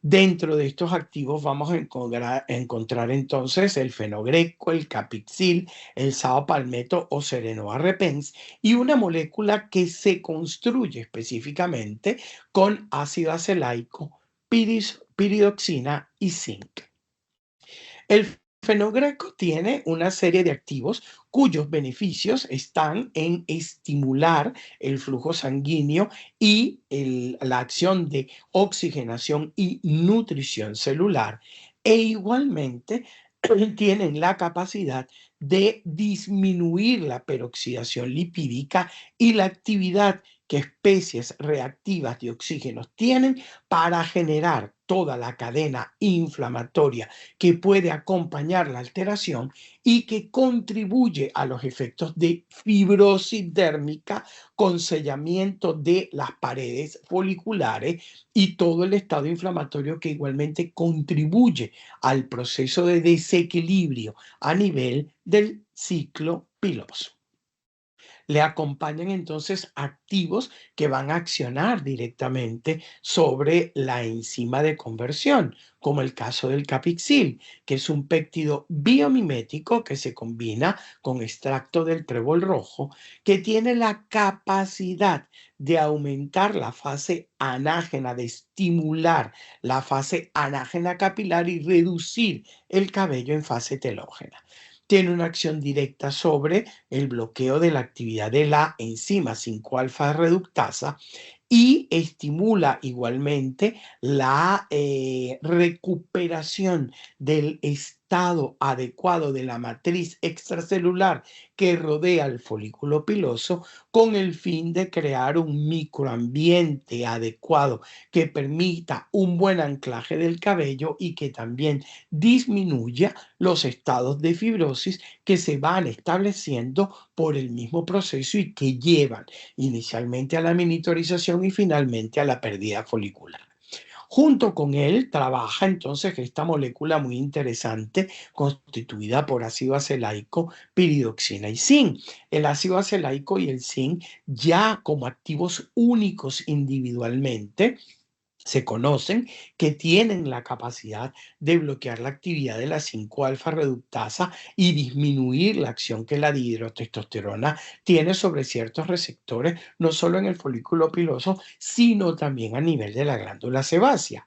Dentro de estos activos vamos a encontrar entonces el fenogreco, el capixil, el saopalmeto o serenoa repens y una molécula que se construye específicamente con ácido acelaico, piridoxina y zinc. El fenogreco tiene una serie de activos cuyos beneficios están en estimular el flujo sanguíneo y la acción de oxigenación y nutrición celular. E igualmente tienen la capacidad de disminuir la peroxidación lipídica y la actividad qué especies reactivas de oxígeno tienen para generar toda la cadena inflamatoria que puede acompañar la alteración y que contribuye a los efectos de fibrosis dérmica con sellamiento de las paredes foliculares y todo el estado inflamatorio que igualmente contribuye al proceso de desequilibrio a nivel del ciclo piloso. Le acompañan entonces activos que van a accionar directamente sobre la enzima de conversión, como el caso del capixil, que es un péptido biomimético que se combina con extracto del trébol rojo, que tiene la capacidad de aumentar la fase anágena, de estimular la fase anágena capilar y reducir el cabello en fase telógena. Tiene una acción directa sobre el bloqueo de la actividad de la enzima 5-alfa reductasa y estimula igualmente la recuperación del estado adecuado de la matriz extracelular que rodea el folículo piloso con el fin de crear un microambiente adecuado que permita un buen anclaje del cabello y que también disminuya los estados de fibrosis que se van estableciendo por el mismo proceso y que llevan inicialmente a la miniaturización y finalmente a la pérdida folicular. Junto con él trabaja entonces esta molécula muy interesante constituida por ácido acelaico, piridoxina y zinc. El ácido acelaico y el zinc ya como activos únicos individualmente se conocen que tienen la capacidad de bloquear la actividad de la 5-alfa reductasa y disminuir la acción que la dihidrotestosterona tiene sobre ciertos receptores, no solo en el folículo piloso, sino también a nivel de la glándula sebácea.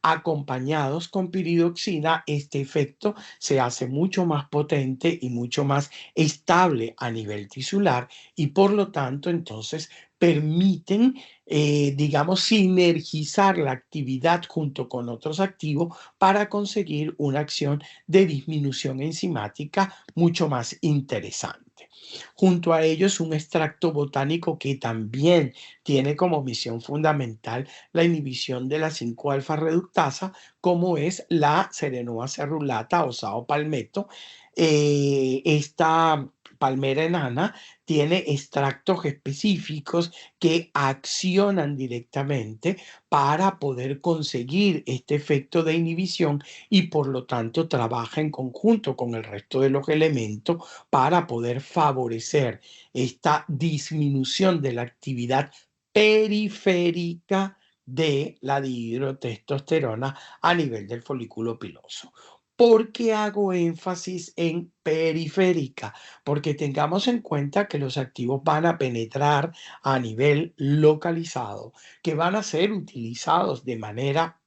Acompañados con piridoxina, este efecto se hace mucho más potente y mucho más estable a nivel tisular y por lo tanto entonces permiten, digamos, sinergizar la actividad junto con otros activos para conseguir una acción de disminución enzimática mucho más interesante. Junto a ellos, un extracto botánico que también tiene como misión fundamental la inhibición de la 5-alfa reductasa, como es la Serenoa cerulata o sao palmetto. Esta palmera enana tiene extractos específicos que accionan directamente para poder conseguir este efecto de inhibición y por lo tanto trabaja en conjunto con el resto de los elementos para poder favorecer esta disminución de la actividad periférica de la dihidrotestosterona a nivel del folículo piloso. ¿Por qué hago énfasis en periférica? Porque tengamos en cuenta que los activos van a penetrar a nivel localizado, que van a ser utilizados de manera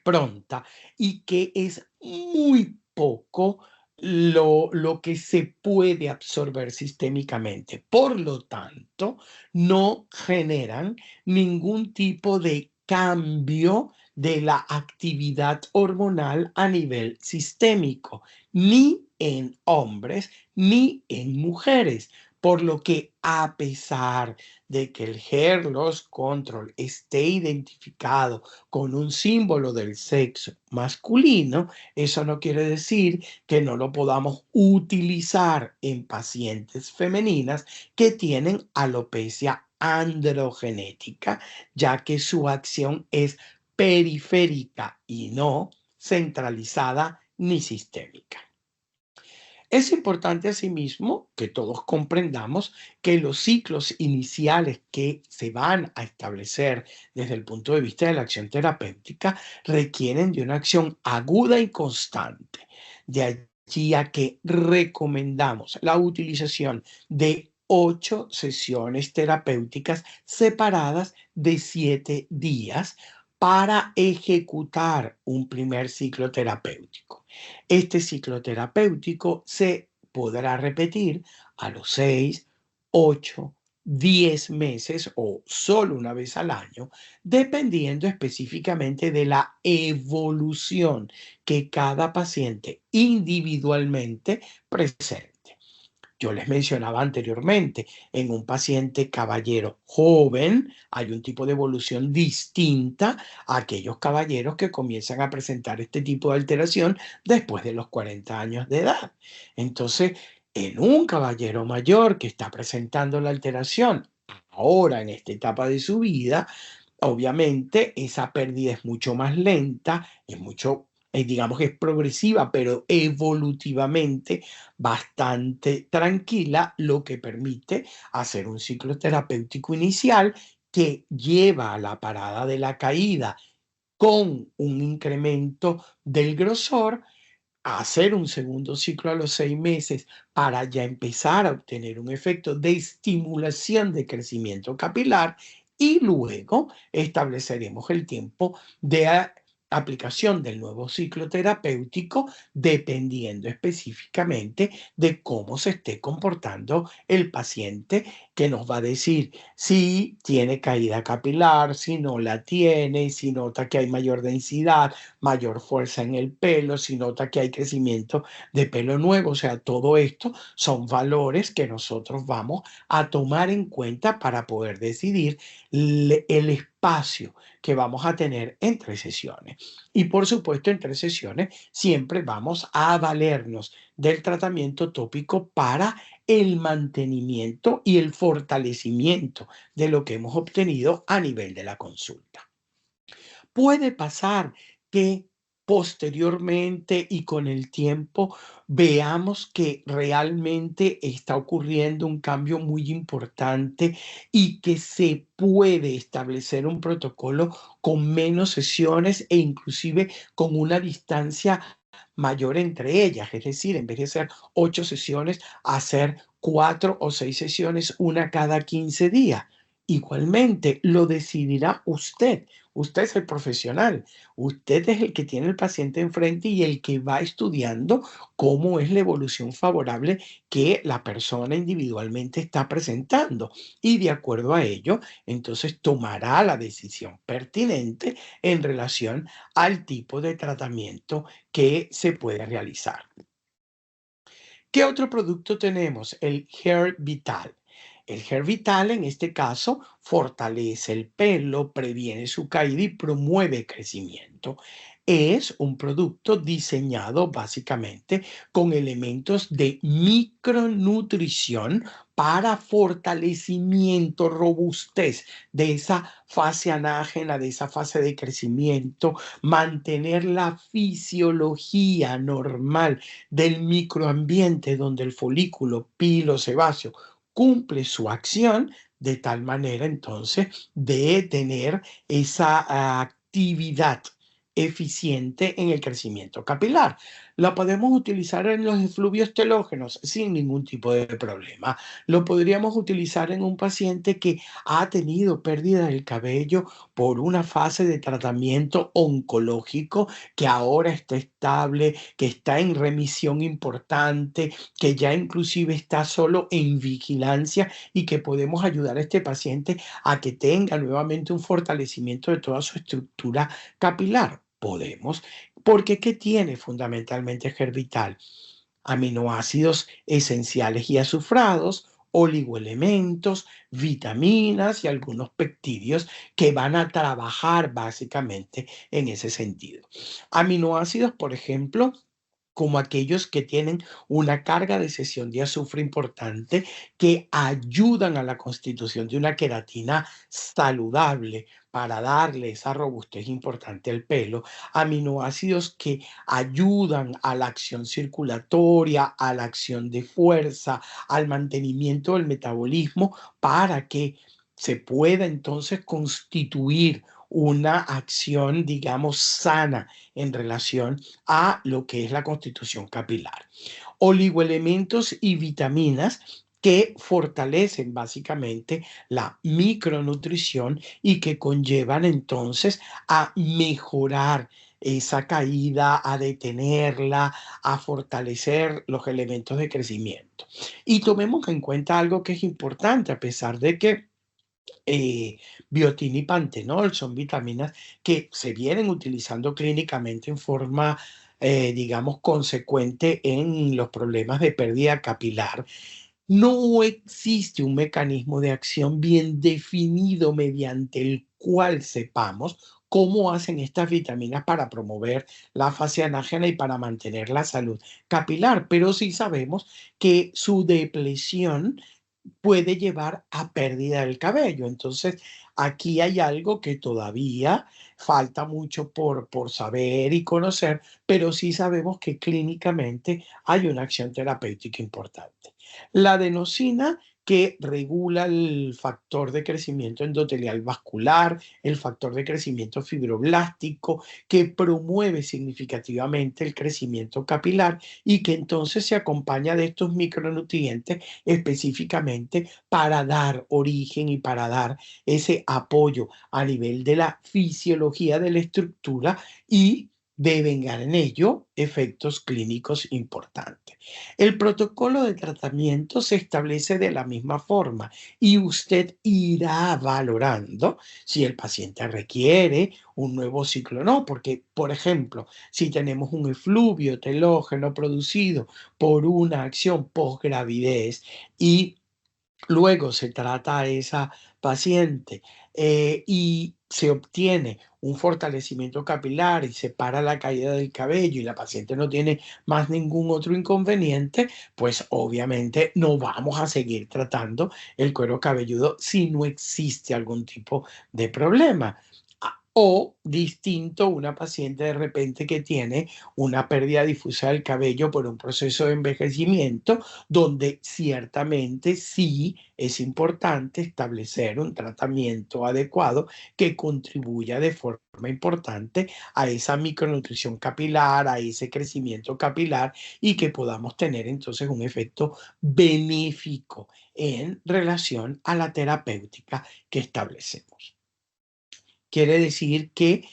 pronta y que es muy poco lo que se puede absorber sistémicamente. Por lo tanto, no generan ningún tipo de cambio de la actividad hormonal a nivel sistémico, ni en hombres ni en mujeres. Por lo que a pesar de que el hair loss control esté identificado con un símbolo del sexo masculino, eso no quiere decir que no lo podamos utilizar en pacientes femeninas que tienen alopecia androgenética, ya que su acción es periférica y no centralizada ni sistémica. Es importante asimismo que todos comprendamos que los ciclos iniciales que se van a establecer desde el punto de vista de la acción terapéutica requieren de una acción aguda y constante. De allí a que recomendamos la utilización de 8 sesiones terapéuticas separadas de 7 días para ejecutar un primer ciclo terapéutico. Este ciclo terapéutico se podrá repetir a los 6, 8, 10 meses o solo una vez al año, dependiendo específicamente de la evolución que cada paciente individualmente presente. yo les mencionaba anteriormente, en un paciente caballero joven hay un tipo de evolución distinta a aquellos caballeros que comienzan a presentar este tipo de alteración después de los 40 años de edad. Entonces, en un caballero mayor que está presentando la alteración ahora en esta etapa de su vida, obviamente esa pérdida es mucho más lenta, es mucho, digamos que es progresiva, pero evolutivamente bastante tranquila, lo que permite hacer un ciclo terapéutico inicial que lleva a la parada de la caída con un incremento del grosor, a hacer un segundo ciclo a los 6 meses para ya empezar a obtener un efecto de estimulación de crecimiento capilar, y luego estableceremos el tiempo de aplicación del nuevo ciclo terapéutico dependiendo específicamente de cómo se esté comportando el paciente, que nos va a decir si tiene caída capilar, si no la tiene, si nota que hay mayor densidad, mayor fuerza en el pelo, si nota que hay crecimiento de pelo nuevo. O sea, todo esto son valores que nosotros vamos a tomar en cuenta para poder decidir el espacio que vamos a tener entre sesiones. Y por supuesto, entre sesiones siempre vamos a valernos del tratamiento tópico para el mantenimiento y el fortalecimiento de lo que hemos obtenido a nivel de la consulta. Puede pasar que posteriormente y con el tiempo veamos que realmente está ocurriendo un cambio muy importante y que se puede establecer un protocolo con menos sesiones e inclusive con una distancia mayor entre ellas. Es decir, en vez de ser 8 sesiones, hacer 4 o 6 sesiones, una cada 15 días. Igualmente, lo decidirá usted. Usted es el profesional, usted es el que tiene el paciente enfrente y el que va estudiando cómo es la evolución favorable que la persona individualmente está presentando. Y de acuerdo a ello, entonces tomará la decisión pertinente en relación al tipo de tratamiento que se puede realizar. ¿Qué otro producto tenemos? El Hair Vital. El Hair Vital, en este caso, fortalece el pelo, previene su caída y promueve crecimiento. Es un producto diseñado básicamente con elementos de micronutrición para fortalecimiento, robustez de esa fase anágena, de esa fase de crecimiento, mantener la fisiología normal del microambiente donde el folículo pilosebáceo cumple su acción, de tal manera entonces de tener esa actividad eficiente en el crecimiento capilar. ¿La podemos utilizar en los efluvios telógenos? Sin ningún tipo de problema. Lo podríamos utilizar en un paciente que ha tenido pérdida del cabello por una fase de tratamiento oncológico, que ahora está estable, que está en remisión importante, que ya inclusive está solo en vigilancia, y que podemos ayudar a este paciente a que tenga nuevamente un fortalecimiento de toda su estructura capilar. Podemos, porque ¿qué tiene fundamentalmente Gervital? Aminoácidos esenciales y azufrados, oligoelementos, vitaminas y algunos peptidios que van a trabajar básicamente en ese sentido. Aminoácidos, por ejemplo, como aquellos que tienen una carga de cesión de azufre importante, que ayudan a la constitución de una queratina saludable para darle esa robustez importante al pelo. Aminoácidos que ayudan a la acción circulatoria, a la acción de fuerza, al mantenimiento del metabolismo, para que se pueda entonces constituir una acción, digamos, sana en relación a lo que es la constitución capilar. Oligoelementos y vitaminas que fortalecen básicamente la micronutrición y que conllevan entonces a mejorar esa caída, a detenerla, a fortalecer los elementos de crecimiento. Y tomemos en cuenta algo que es importante, a pesar de que biotina y pantenol son vitaminas que se vienen utilizando clínicamente en forma, digamos, consecuente en los problemas de pérdida capilar. No existe un mecanismo de acción bien definido mediante el cual sepamos cómo hacen estas vitaminas para promover la fase anágena y para mantener la salud capilar, pero sí sabemos que su depresión puede llevar a pérdida del cabello. Entonces, aquí hay algo que todavía falta mucho por saber y conocer, pero sí sabemos que clínicamente hay una acción terapéutica importante. La adenosina que regula el factor de crecimiento endotelial vascular, el factor de crecimiento fibroblástico, que promueve significativamente el crecimiento capilar y que entonces se acompaña de estos micronutrientes específicamente para dar origen y para dar ese apoyo a nivel de la fisiología de la estructura y devengar en ello efectos clínicos importantes. El protocolo de tratamiento se establece de la misma forma y usted irá valorando si el paciente requiere un nuevo ciclo o no, porque, por ejemplo, si tenemos un efluvio telógeno producido por una acción posgravidez y luego se trata a esa paciente y se obtiene un fortalecimiento capilar y se para la caída del cabello y la paciente no tiene más ningún otro inconveniente, pues obviamente no vamos a seguir tratando el cuero cabelludo si no existe algún tipo de problema. O distinto, una paciente de repente que tiene una pérdida difusa del cabello por un proceso de envejecimiento donde ciertamente sí es importante establecer un tratamiento adecuado que contribuya de forma importante a esa micronutrición capilar, a ese crecimiento capilar y que podamos tener entonces un efecto benéfico en relación a la terapéutica que establecemos. Quiere decir que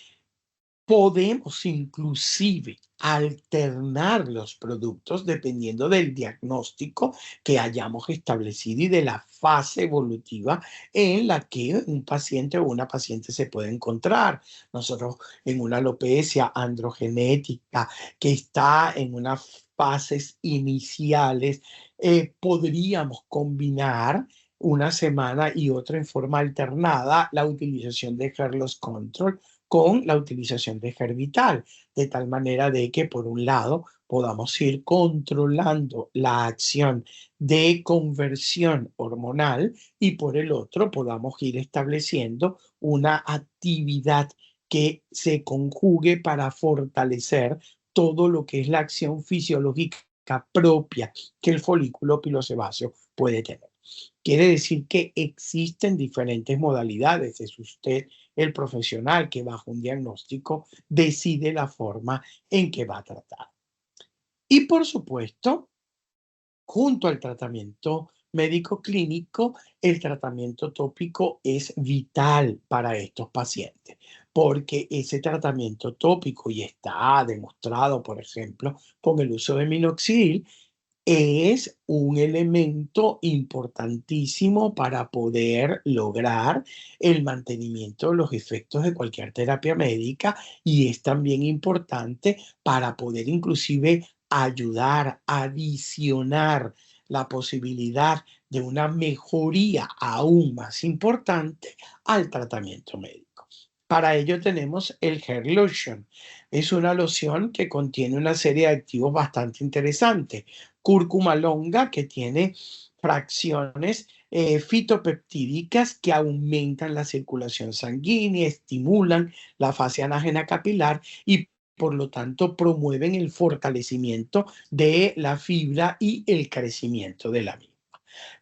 podemos inclusive alternar los productos dependiendo del diagnóstico que hayamos establecido y de la fase evolutiva en la que un paciente o una paciente se puede encontrar. Nosotros en una alopecia androgenética que está en unas fases iniciales, podríamos combinar una semana y otra en forma alternada la utilización de hair loss control con la utilización de Hervital, de tal manera de que por un lado podamos ir controlando la acción de conversión hormonal y por el otro podamos ir estableciendo una actividad que se conjugue para fortalecer todo lo que es la acción fisiológica propia que el folículo pilosebáceo puede tener. Quiere decir que existen diferentes modalidades. Es usted el profesional que bajo un diagnóstico decide la forma en que va a tratar. Y por supuesto, junto al tratamiento médico clínico, el tratamiento tópico es vital para estos pacientes, porque ese tratamiento tópico, y está demostrado, por ejemplo, con el uso de minoxidil, es un elemento importantísimo para poder lograr el mantenimiento de los efectos de cualquier terapia médica y es también importante para poder inclusive ayudar, adicionar la posibilidad de una mejoría aún más importante al tratamiento médico. Para ello tenemos el Hair Lotion. Es una loción que contiene una serie de activos bastante interesantes. Cúrcuma longa, que tiene fracciones fitopeptídicas que aumentan la circulación sanguínea, estimulan la fase anágena capilar y por lo tanto promueven el fortalecimiento de la fibra y el crecimiento de la misma.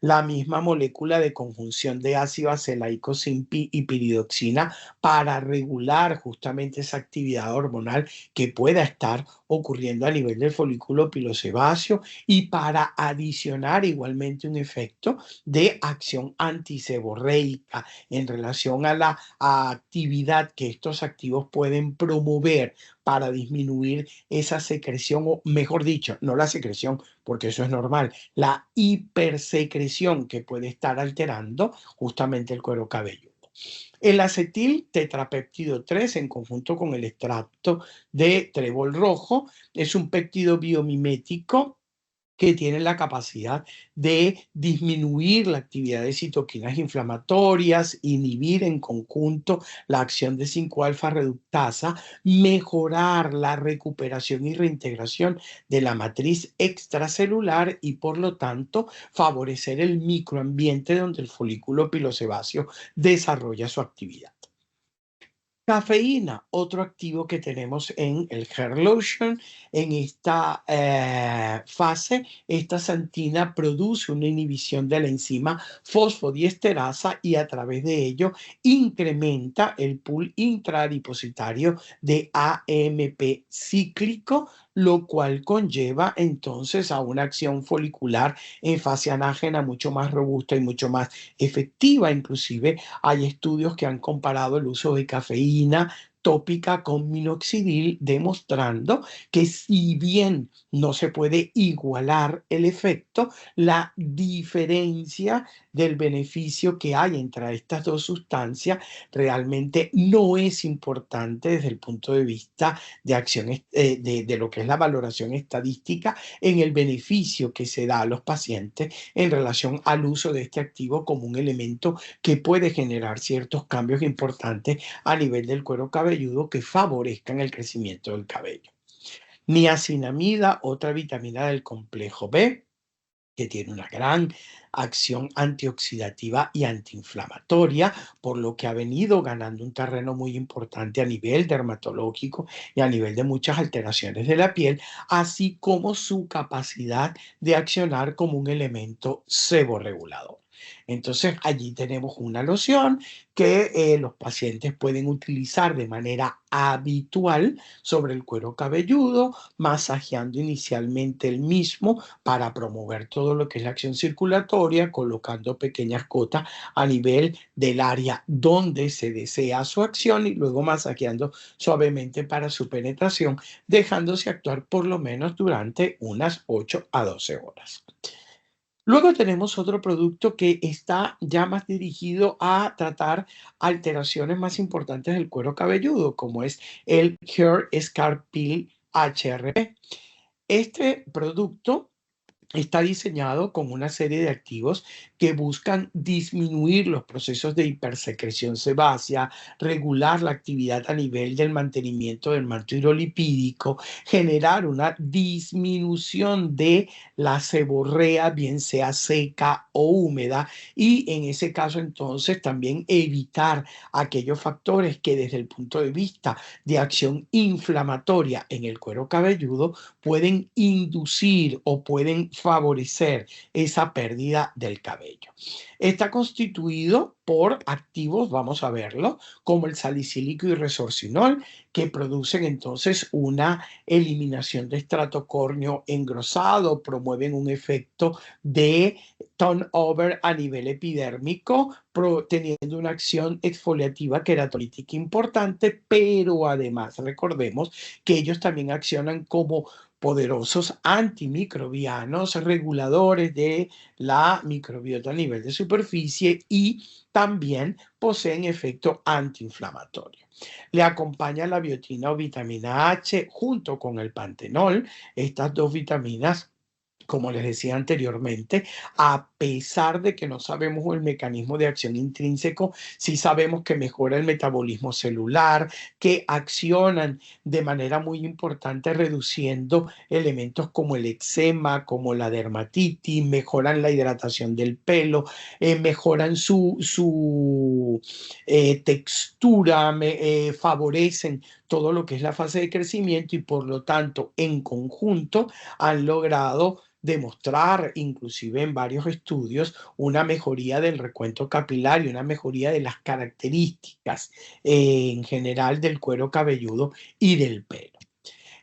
La misma molécula de conjunción de ácido acelaico sin y piridoxina para regular justamente esa actividad hormonal que pueda estar ocurriendo a nivel del folículo pilosebáceo y para adicionar igualmente un efecto de acción antiseborreica en relación a la actividad que estos activos pueden promover para disminuir esa secreción, o mejor dicho, no la secreción, porque eso es normal, la hipersecreción que puede estar alterando justamente el cuero cabelludo. El acetil tetrapéptido 3 en conjunto con el extracto de trébol rojo es un péptido biomimético que tienen la capacidad de disminuir la actividad de citoquinas inflamatorias, inhibir en conjunto la acción de 5-alfa reductasa, mejorar la recuperación y reintegración de la matriz extracelular y por lo tanto favorecer el microambiente donde el folículo pilosebáceo desarrolla su actividad. Cafeína, otro activo que tenemos en el hair lotion. En esta fase, esta xantina produce una inhibición de la enzima fosfodiesterasa y a través de ello incrementa el pool intraadipositario de AMP cíclico, lo cual conlleva entonces a una acción folicular en fase anágena mucho más robusta y mucho más efectiva. Inclusive hay estudios que han comparado el uso de cafeína tópica con minoxidil, demostrando que si bien no se puede igualar el efecto, la diferencia del beneficio que hay entre estas dos sustancias realmente no es importante desde el punto de vista de acción, de lo que es la valoración estadística en el beneficio que se da a los pacientes en relación al uso de este activo como un elemento que puede generar ciertos cambios importantes a nivel del cuero cabelludo que favorezcan el crecimiento del cabello. Niacinamida, otra vitamina del complejo B, que tiene una gran acción antioxidativa y antiinflamatoria, por lo que ha venido ganando un terreno muy importante a nivel dermatológico y a nivel de muchas alteraciones de la piel, así como su capacidad de accionar como un elemento seborregulador. Entonces, allí tenemos una loción que los pacientes pueden utilizar de manera habitual sobre el cuero cabelludo, masajeando inicialmente el mismo para promover todo lo que es la acción circulatoria, colocando pequeñas gotas a nivel del área donde se desea su acción y luego masajeando suavemente para su penetración, dejándose actuar por lo menos durante unas 8 a 12 horas. Luego tenemos otro producto que está ya más dirigido a tratar alteraciones más importantes del cuero cabelludo, como es el Hair Scar Peel HRP. Este producto está diseñado con una serie de activos que buscan disminuir los procesos de hipersecreción sebácea, regular la actividad a nivel del mantenimiento del manto hidrolipídico, generar una disminución de la seborrea, bien sea seca o húmeda, y en ese caso entonces también evitar aquellos factores que desde el punto de vista de acción inflamatoria en el cuero cabelludo pueden inducir o pueden favorecer esa pérdida del cabello. Está constituido por activos, vamos a verlo, como el salicílico y resorcinol, que producen entonces una eliminación de estrato córneo engrosado, promueven un efecto de turnover a nivel epidérmico, teniendo una acción exfoliativa queratolítica importante, pero además recordemos que ellos también accionan como poderosos antimicrobianos, reguladores de la microbiota a nivel de superficie y también poseen efecto antiinflamatorio. Le acompaña la biotina o vitamina H junto con el pantenol. Estas dos vitaminas, como les decía anteriormente, a pesar de que no sabemos el mecanismo de acción intrínseco, sí sabemos que mejora el metabolismo celular, que accionan de manera muy importante reduciendo elementos como el eczema, como la dermatitis, mejoran la hidratación del pelo, mejoran su textura, favorecen todo lo que es la fase de crecimiento y por lo tanto en conjunto han logrado demostrar, inclusive en varios estudios, una mejoría del recuento capilar y una mejoría de las características en general del cuero cabelludo y del pelo.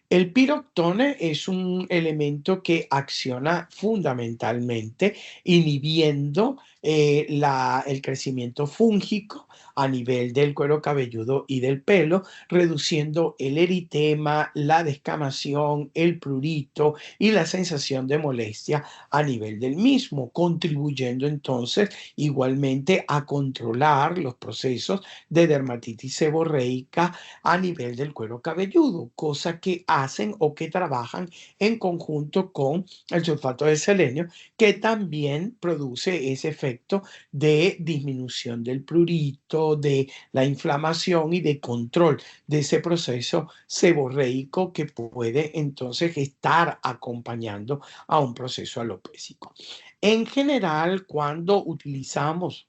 El piroctone es un elemento que acciona fundamentalmente inhibiendo el crecimiento fúngico a nivel del cuero cabelludo y del pelo, reduciendo el eritema, la descamación, el prurito y la sensación de molestia a nivel del mismo, contribuyendo entonces igualmente a controlar los procesos de dermatitis seborreica a nivel del cuero cabelludo, cosa que hacen o que trabajan en conjunto con el sulfato de selenio, que también produce ese efecto de disminución del prurito, de la inflamación y de control de ese proceso seborreico que puede entonces estar acompañando a un proceso alopécico. En general, cuando utilizamos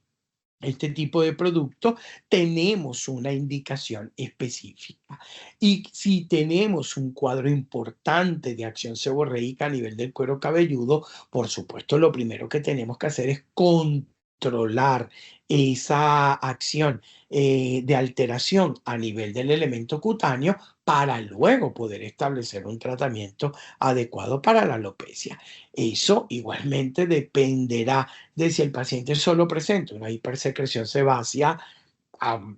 este tipo de producto, tenemos una indicación específica. Y si tenemos un cuadro importante de acción seborreica a nivel del cuero cabelludo, por supuesto, lo primero que tenemos que hacer es controlar esa acción de alteración a nivel del elemento cutáneo para luego poder establecer un tratamiento adecuado para la alopecia. Eso igualmente dependerá de si el paciente solo presenta una hipersecreción sebácea,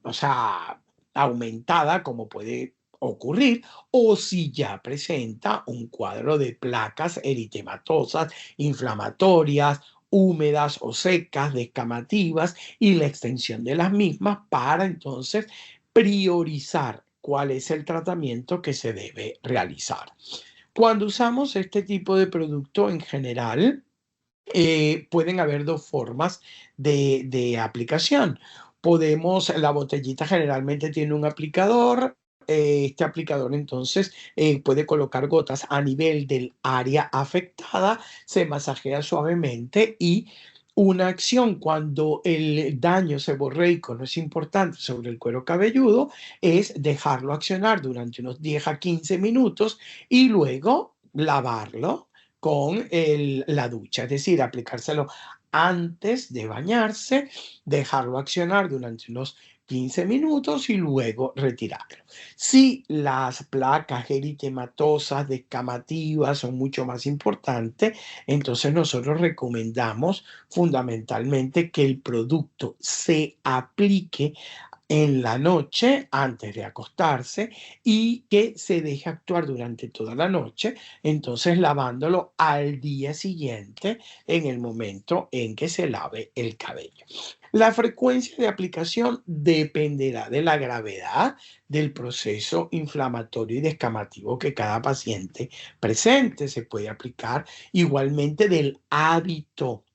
o sea, aumentada, como puede ocurrir, o si ya presenta un cuadro de placas eritematosas, inflamatorias, húmedas o secas, descamativas, y la extensión de las mismas para entonces priorizar cuál es el tratamiento que se debe realizar. Cuando usamos este tipo de producto en general, pueden haber dos formas de aplicación. La botellita generalmente tiene un aplicador. Este aplicador entonces puede colocar gotas a nivel del área afectada, se masajea suavemente y una acción cuando el daño seborreico no es importante sobre el cuero cabelludo es dejarlo accionar durante unos 10 a 15 minutos y luego lavarlo con la ducha, es decir, aplicárselo antes de bañarse, dejarlo accionar durante unos 15 minutos y luego retirarlo. Si las placas eritematosas descamativas son mucho más importantes, entonces nosotros recomendamos fundamentalmente que el producto se aplique en la noche antes de acostarse y que se deje actuar durante toda la noche, entonces lavándolo al día siguiente en el momento en que se lave el cabello. La frecuencia de aplicación dependerá de la gravedad del proceso inflamatorio y descamativo que cada paciente presente. Se puede aplicar igualmente del hábito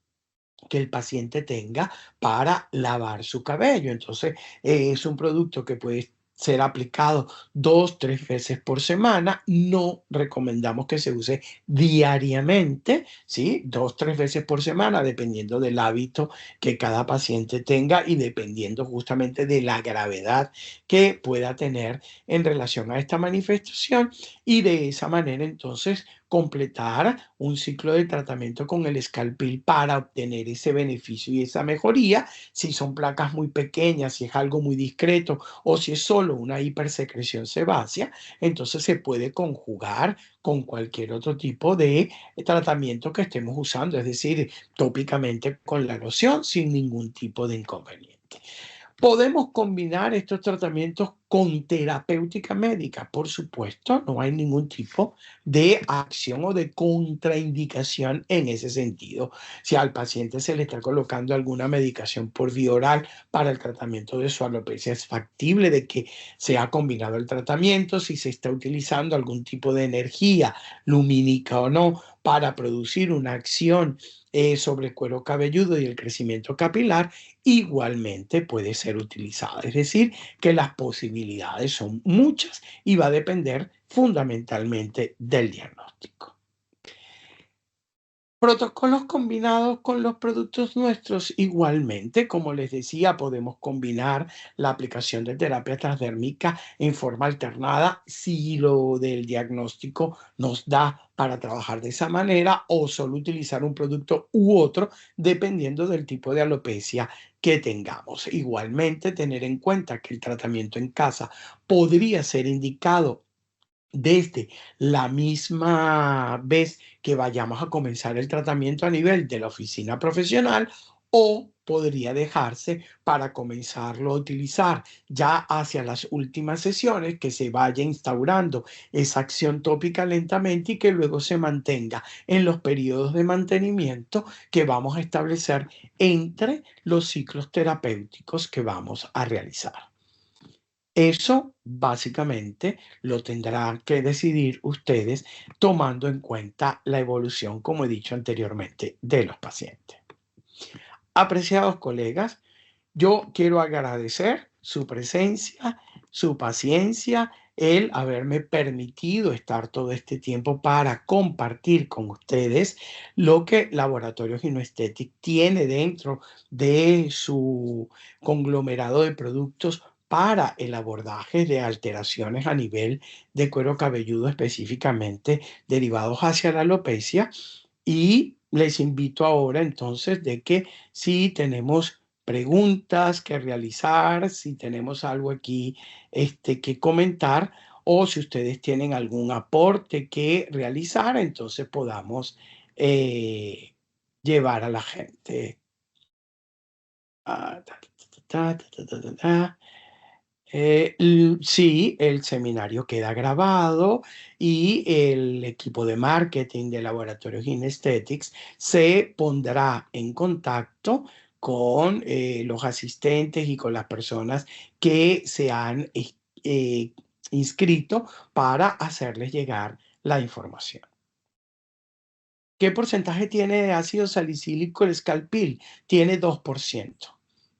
que el paciente tenga para lavar su cabello. Entonces, es un producto que puede ser aplicado 2, 3 veces por semana. No recomendamos que se use diariamente, ¿sí? 2, 3 veces por semana, dependiendo del hábito que cada paciente tenga y dependiendo justamente de la gravedad que pueda tener en relación a esta manifestación. Y de esa manera, entonces, completar un ciclo de tratamiento con el escalpel para obtener ese beneficio y esa mejoría. Si son placas muy pequeñas, si es algo muy discreto o si es solo una hipersecreción sebácea, entonces se puede conjugar con cualquier otro tipo de tratamiento que estemos usando, es decir, tópicamente con la loción sin ningún tipo de inconveniente. ¿Podemos combinar estos tratamientos con terapéutica médica? Por supuesto, no hay ningún tipo de acción o de contraindicación en ese sentido. Si al paciente se le está colocando alguna medicación por vía oral para el tratamiento de su alopecia, es factible de que sea combinado el tratamiento, si se está utilizando algún tipo de energía lumínica o no para producir una acción sobre el cuero cabelludo y el crecimiento capilar, igualmente puede ser utilizada. Es decir, que las posibilidades son muchas y va a depender fundamentalmente del diagnóstico. Protocolos combinados con los productos nuestros, igualmente, como les decía, podemos combinar la aplicación de terapia transdérmica en forma alternada si lo del diagnóstico nos da para trabajar de esa manera o solo utilizar un producto u otro dependiendo del tipo de alopecia que tengamos. Igualmente, tener en cuenta que el tratamiento en casa podría ser indicado desde la misma vez que vayamos a comenzar el tratamiento a nivel de la oficina profesional o podría dejarse para comenzarlo a utilizar ya hacia las últimas sesiones, que se vaya instaurando esa acción tópica lentamente y que luego se mantenga en los periodos de mantenimiento que vamos a establecer entre los ciclos terapéuticos que vamos a realizar. Eso básicamente lo tendrán que decidir ustedes tomando en cuenta la evolución, como he dicho anteriormente, de los pacientes. Apreciados colegas, yo quiero agradecer su presencia, su paciencia, el haberme permitido estar todo este tiempo para compartir con ustedes lo que Laboratorio Ginoesthetic tiene dentro de su conglomerado de productos para el abordaje de alteraciones a nivel de cuero cabelludo, específicamente derivados hacia la alopecia. Y les invito ahora entonces de que si tenemos preguntas que realizar, si tenemos algo aquí que comentar o si ustedes tienen algún aporte que realizar, entonces podamos eh, llevar a la gente. Sí, el seminario queda grabado y el equipo de marketing de Laboratorio Gynesthetics se pondrá en contacto con los asistentes y con las personas que se han eh, inscrito para hacerles llegar la información. ¿Qué porcentaje tiene de ácido salicílico el Scalpil? Tiene 2%.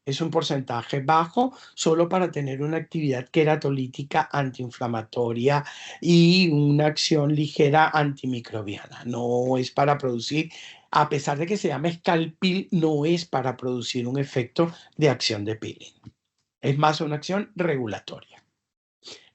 Es un porcentaje bajo solo para tener una actividad queratolítica antiinflamatoria y una acción ligera antimicrobiana. No es para producir, a pesar de que se llama Scalpil, no es para producir un efecto de acción de peeling. Es más una acción regulatoria.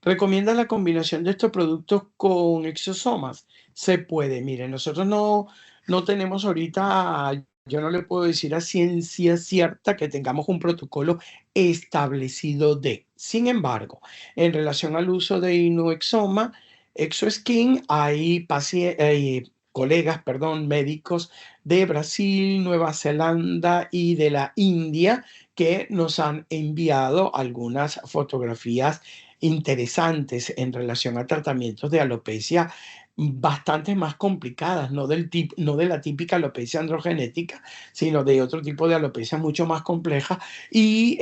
¿Recomienda la combinación de estos productos con exosomas? Se puede. Miren, nosotros no tenemos ahorita, yo no le puedo decir a ciencia cierta que tengamos un protocolo establecido de. Sin embargo, en relación al uso de Inuexoma, ExoSkin, hay colegas, perdón, médicos de Brasil, Nueva Zelanda y de la India que nos han enviado algunas fotografías interesantes en relación a tratamientos de alopecia bastante más complicadas, no de la típica alopecia androgenética, sino de otro tipo de alopecia mucho más compleja y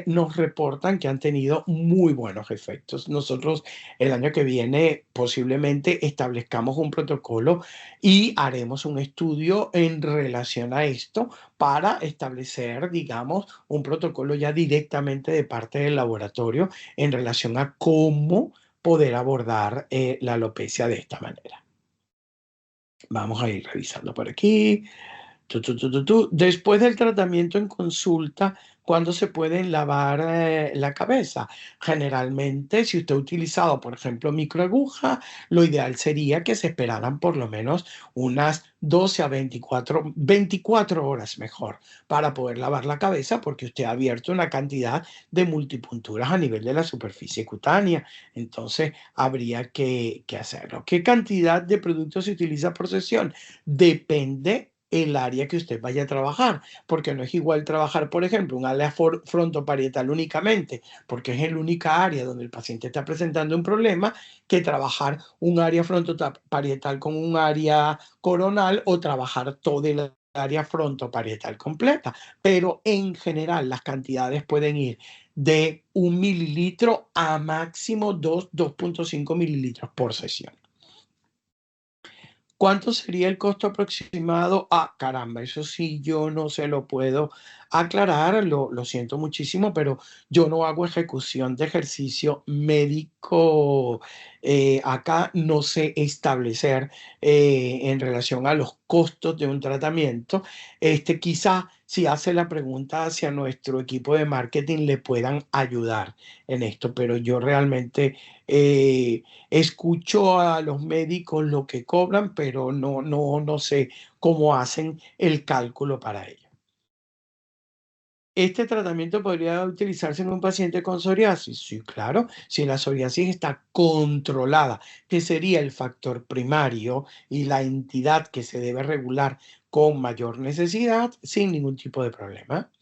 nos reportan que han tenido muy buenos efectos. Nosotros el año que viene posiblemente establezcamos un protocolo y haremos un estudio en relación a esto para establecer, digamos, un protocolo ya directamente de parte del laboratorio en relación a cómo poder abordar la alopecia de esta manera. Vamos a ir revisando por aquí. Después del tratamiento en consulta, ¿cuándo se pueden lavar la cabeza? Generalmente, si usted ha utilizado, por ejemplo, microaguja, lo ideal sería que se esperaran por lo menos unas 12 a 24 horas mejor para poder lavar la cabeza porque usted ha abierto una cantidad de multipunturas a nivel de la superficie cutánea. Entonces, habría que hacerlo. ¿Qué cantidad de productos se utiliza por sesión? Depende el área que usted vaya a trabajar, porque no es igual trabajar, por ejemplo, un área frontoparietal únicamente, porque es el única área donde el paciente está presentando un problema, que trabajar un área frontoparietal con un área coronal o trabajar todo el área frontoparietal completa. Pero en general las cantidades pueden ir de 1 mililitro a máximo 2.5 mililitros por sesión. ¿Cuánto sería el costo aproximado? Ah, caramba, eso sí, yo no se lo puedo aclarar, lo siento muchísimo, pero yo no hago ejecución de ejercicio médico. Acá no sé establecer en relación a los costos de un tratamiento. Quizá si hace la pregunta hacia nuestro equipo de marketing le puedan ayudar en esto, pero yo realmente escucho a los médicos lo que cobran, pero no sé cómo hacen el cálculo para ello. ¿Este tratamiento podría utilizarse en un paciente con psoriasis? Sí, claro, si la psoriasis está controlada, que sería el factor primario y la entidad que se debe regular con mayor necesidad sin ningún tipo de problema.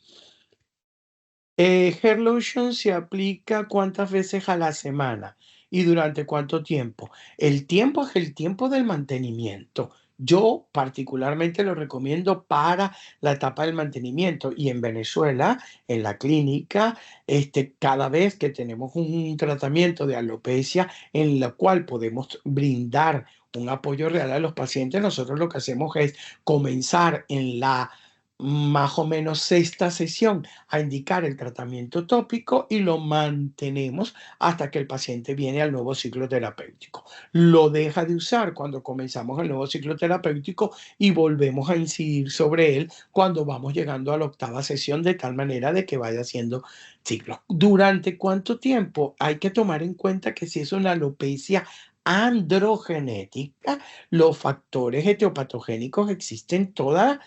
Hair lotion se aplica cuántas veces a la semana y durante cuánto tiempo. El tiempo es el tiempo del mantenimiento. Yo particularmente lo recomiendo para la etapa del mantenimiento y en Venezuela, en la clínica, cada vez que tenemos un tratamiento de alopecia en la cual podemos brindar un apoyo real a los pacientes, nosotros lo que hacemos es comenzar en la más o menos sexta sesión a indicar el tratamiento tópico y lo mantenemos hasta que el paciente viene al nuevo ciclo terapéutico. Lo deja de usar cuando comenzamos el nuevo ciclo terapéutico y volvemos a incidir sobre él cuando vamos llegando a la octava sesión de tal manera de que vaya haciendo ciclos. ¿Durante cuánto tiempo? Hay que tomar en cuenta que si es una alopecia androgenética, los factores etiopatogénicos existen toda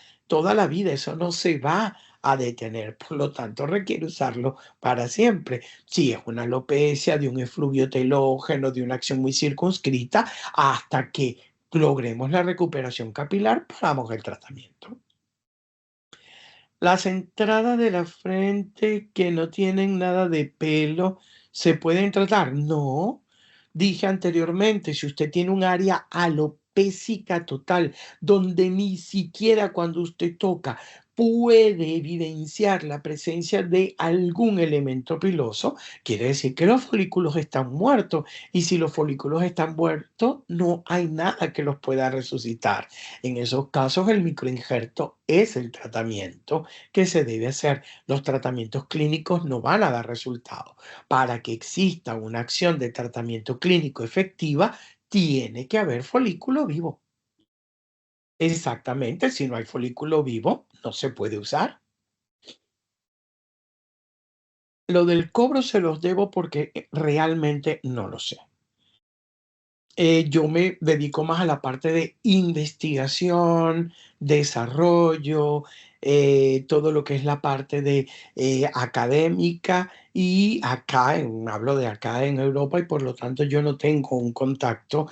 la vida, eso no se va a detener, por lo tanto requiere usarlo para siempre. Si es una alopecia de un efluvio telógeno, de una acción muy circunscrita, hasta que logremos la recuperación capilar, paramos el tratamiento. Las entradas de la frente que no tienen nada de pelo, ¿se pueden tratar? No. Dije anteriormente, si usted tiene un área alopécica total, donde ni siquiera cuando usted toca puede evidenciar la presencia de algún elemento piloso, quiere decir que los folículos están muertos. Y si los folículos están muertos, no hay nada que los pueda resucitar. En esos casos, el microinjerto es el tratamiento que se debe hacer. Los tratamientos clínicos no van a dar resultado. Para que exista una acción de tratamiento clínico efectiva, tiene que haber folículo vivo. Exactamente, si no hay folículo vivo, no se puede usar. Lo del cobro se los debo porque realmente no lo sé. Yo me dedico más a la parte de investigación, desarrollo, todo lo que es la parte de académica y hablo de acá en Europa y por lo tanto yo no tengo un contacto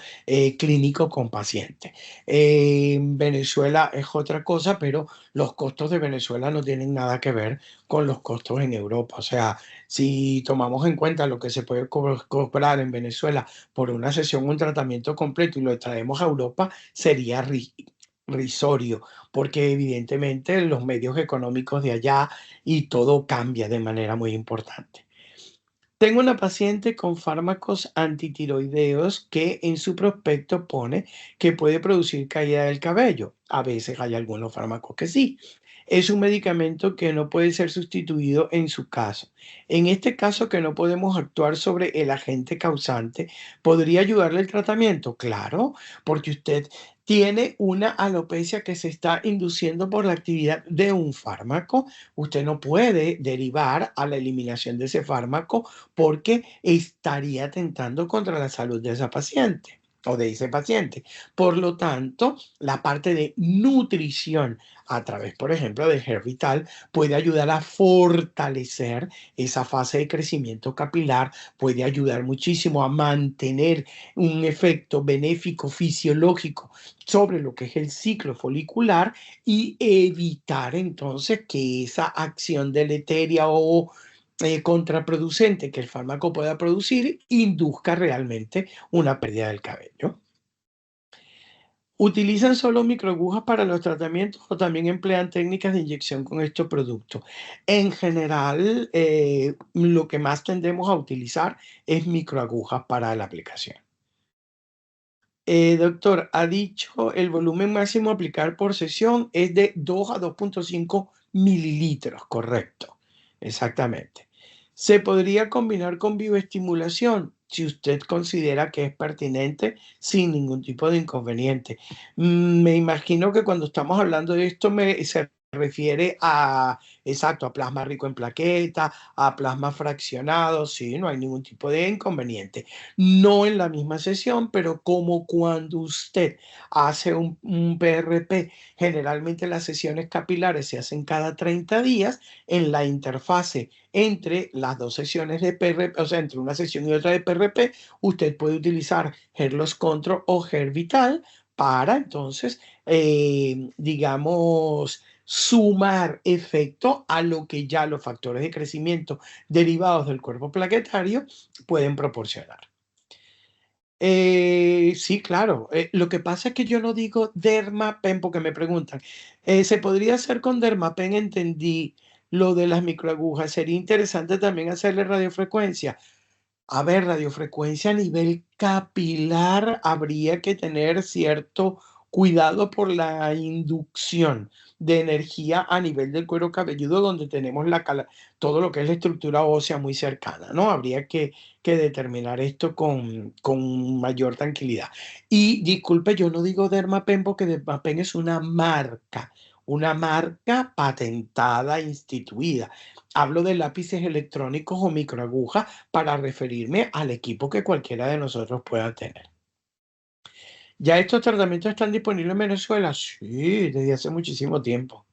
clínico con pacientes. En Venezuela es otra cosa, pero los costos de Venezuela no tienen nada que ver con los costos en Europa. O sea, si tomamos en cuenta lo que se puede cobrar en Venezuela por una sesión, un tratamiento completo y lo traemos a Europa, sería risorio, porque evidentemente los medios económicos de allá y todo cambia de manera muy importante. Tengo una paciente con fármacos antitiroideos que en su prospecto pone que puede producir caída del cabello. A veces hay algunos fármacos que sí. Es un medicamento que no puede ser sustituido en su caso. En este caso que no podemos actuar sobre el agente causante, ¿podría ayudarle el tratamiento? Claro, porque usted tiene una alopecia que se está induciendo por la actividad de un fármaco. Usted no puede derivar a la eliminación de ese fármaco porque estaría atentando contra la salud de esa paciente o de ese paciente. Por lo tanto, la parte de nutrición a través, por ejemplo, de Hervital puede ayudar a fortalecer esa fase de crecimiento capilar, puede ayudar muchísimo a mantener un efecto benéfico fisiológico sobre lo que es el ciclo folicular y evitar entonces que esa acción deleteria o contraproducente que el fármaco pueda producir induzca realmente una pérdida del cabello. ¿Utilizan solo microagujas para los tratamientos o también emplean técnicas de inyección con estos productos? En general, lo que más tendemos a utilizar es microagujas para la aplicación. Doctor, ha dicho el volumen máximo a aplicar por sesión es de 2 a 2,5 mililitros, correcto, exactamente. ¿Se podría combinar con bioestimulación? Si usted considera que es pertinente, sin ningún tipo de inconveniente. Me imagino que cuando estamos hablando de esto se refiere a, exacto, a plasma rico en plaqueta, a plasma fraccionado, sí, no hay ningún tipo de inconveniente. No en la misma sesión, pero como cuando usted hace un PRP, generalmente las sesiones capilares se hacen cada 30 días, en la interfase entre las dos sesiones de PRP, o sea, entre una sesión y otra de PRP, usted puede utilizar Hair Loss Control o Hair Vital para entonces, digamos, sumar efecto a lo que ya los factores de crecimiento derivados del cuerpo plaquetario pueden proporcionar. Sí, claro. Lo que pasa es que yo no digo Dermapen porque me preguntan. ¿Se podría hacer con Dermapen? Entendí lo de las microagujas. Sería interesante también hacerle radiofrecuencia. A ver, radiofrecuencia a nivel capilar habría que tener cierto cuidado por la inducción de energía a nivel del cuero cabelludo donde tenemos todo lo que es la estructura ósea muy cercana, ¿no? Habría que determinar esto con mayor tranquilidad. Y disculpe, yo no digo Dermapen porque Dermapen es una marca patentada, instituida. Hablo de lápices electrónicos o microagujas para referirme al equipo que cualquiera de nosotros pueda tener. ¿Ya estos tratamientos están disponibles en Venezuela? Sí, desde hace muchísimo tiempo.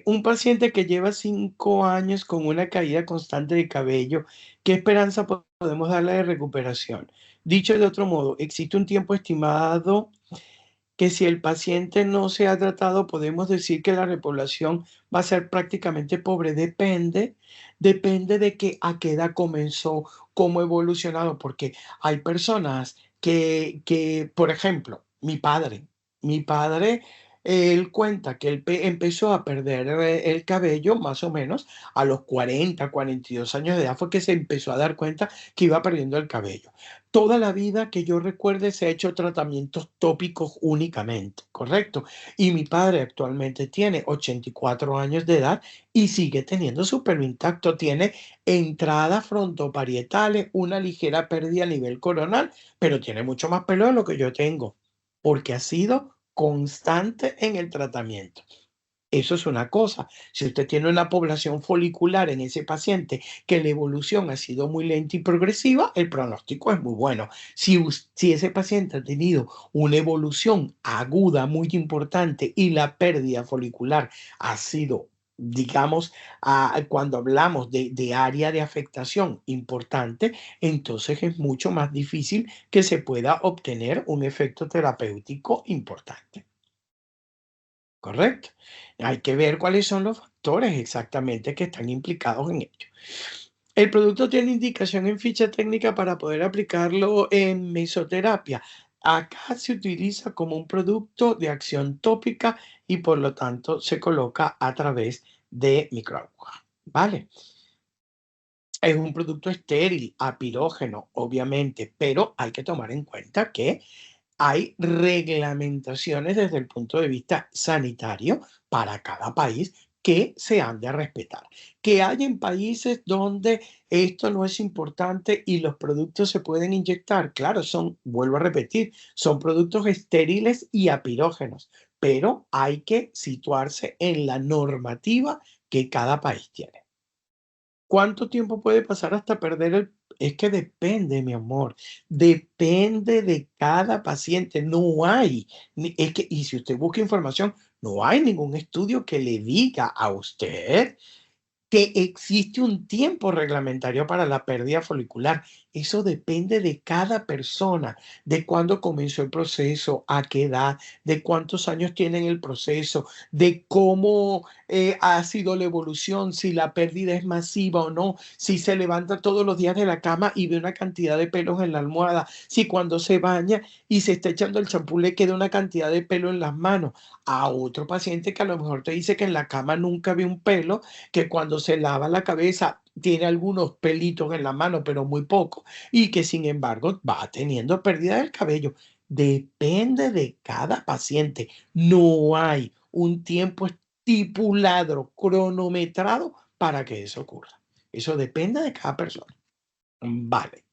Un paciente que lleva 5 años con una caída constante de cabello, ¿qué esperanza podemos darle de recuperación? Dicho de otro modo, ¿existe un tiempo estimado que si el paciente no se ha tratado, podemos decir que la repoblación va a ser prácticamente pobre? Depende de que a qué edad comenzó, cómo ha evolucionado, porque hay personas que, por ejemplo, mi padre, él cuenta que él empezó a perder el cabello más o menos a los 42 años de edad, fue que se empezó a dar cuenta que iba perdiendo el cabello. Toda la vida que yo recuerde se ha hecho tratamientos tópicos únicamente, ¿correcto? Y mi padre actualmente tiene 84 años de edad y sigue teniendo su pelo intacto. Tiene entradas frontoparietales, una ligera pérdida a nivel coronal, pero tiene mucho más pelo de lo que yo tengo, porque ha sido constante en el tratamiento. Eso es una cosa. Si usted tiene una población folicular en ese paciente que la evolución ha sido muy lenta y progresiva, el pronóstico es muy bueno. Si ese paciente ha tenido una evolución aguda muy importante y la pérdida folicular ha sido, digamos, cuando hablamos de área de afectación importante, entonces es mucho más difícil que se pueda obtener un efecto terapéutico importante. Correcto. Hay que ver cuáles son los factores exactamente que están implicados en ello. El producto tiene indicación en ficha técnica para poder aplicarlo en mesoterapia. Acá se utiliza como un producto de acción tópica y por lo tanto se coloca a través de microaguja. ¿Vale? Es un producto estéril, apirógeno, obviamente, pero hay que tomar en cuenta que hay reglamentaciones desde el punto de vista sanitario para cada país que se han de respetar. Que hay en países donde esto no es importante y los productos se pueden inyectar, claro, vuelvo a repetir, son productos estériles y apirógenos, pero hay que situarse en la normativa que cada país tiene. ¿Cuánto tiempo puede pasar hasta perder el? Es que depende, mi amor, depende de cada paciente. No hay, es que, y si usted busca información, no hay ningún estudio que le diga a usted que existe un tiempo reglamentario para la pérdida folicular. Eso depende de cada persona, de cuándo comenzó el proceso, a qué edad, de cuántos años tienen el proceso, de cómo ha sido la evolución, si la pérdida es masiva o no, si se levanta todos los días de la cama y ve una cantidad de pelos en la almohada, si cuando se baña y se está echando el champú le queda una cantidad de pelo en las manos. A otro paciente que a lo mejor te dice que en la cama nunca ve un pelo, que cuando se lava la cabeza tiene algunos pelitos en la mano, pero muy poco, y que sin embargo va teniendo pérdida del cabello. Depende de cada paciente. No hay un tiempo estipulado, cronometrado para que eso ocurra. Eso depende de cada persona. Vale,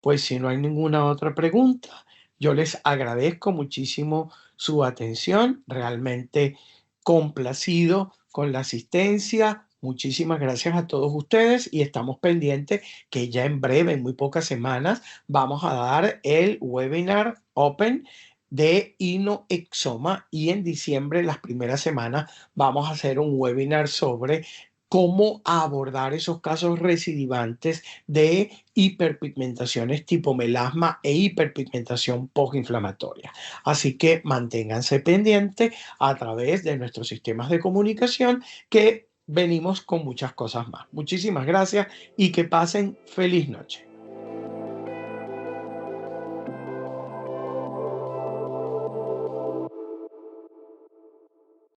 pues si no hay ninguna otra pregunta, yo les agradezco muchísimo su atención, realmente complacido con la asistencia. Muchísimas gracias a todos ustedes y estamos pendientes que ya en breve, en muy pocas semanas, vamos a dar el webinar Open de Inoexoma y en diciembre, las primeras semanas, vamos a hacer un webinar sobre cómo abordar esos casos recidivantes de hiperpigmentaciones tipo melasma e hiperpigmentación postinflamatoria. Así que manténganse pendientes a través de nuestros sistemas de comunicación que venimos con muchas cosas más. Muchísimas gracias y que pasen feliz noche.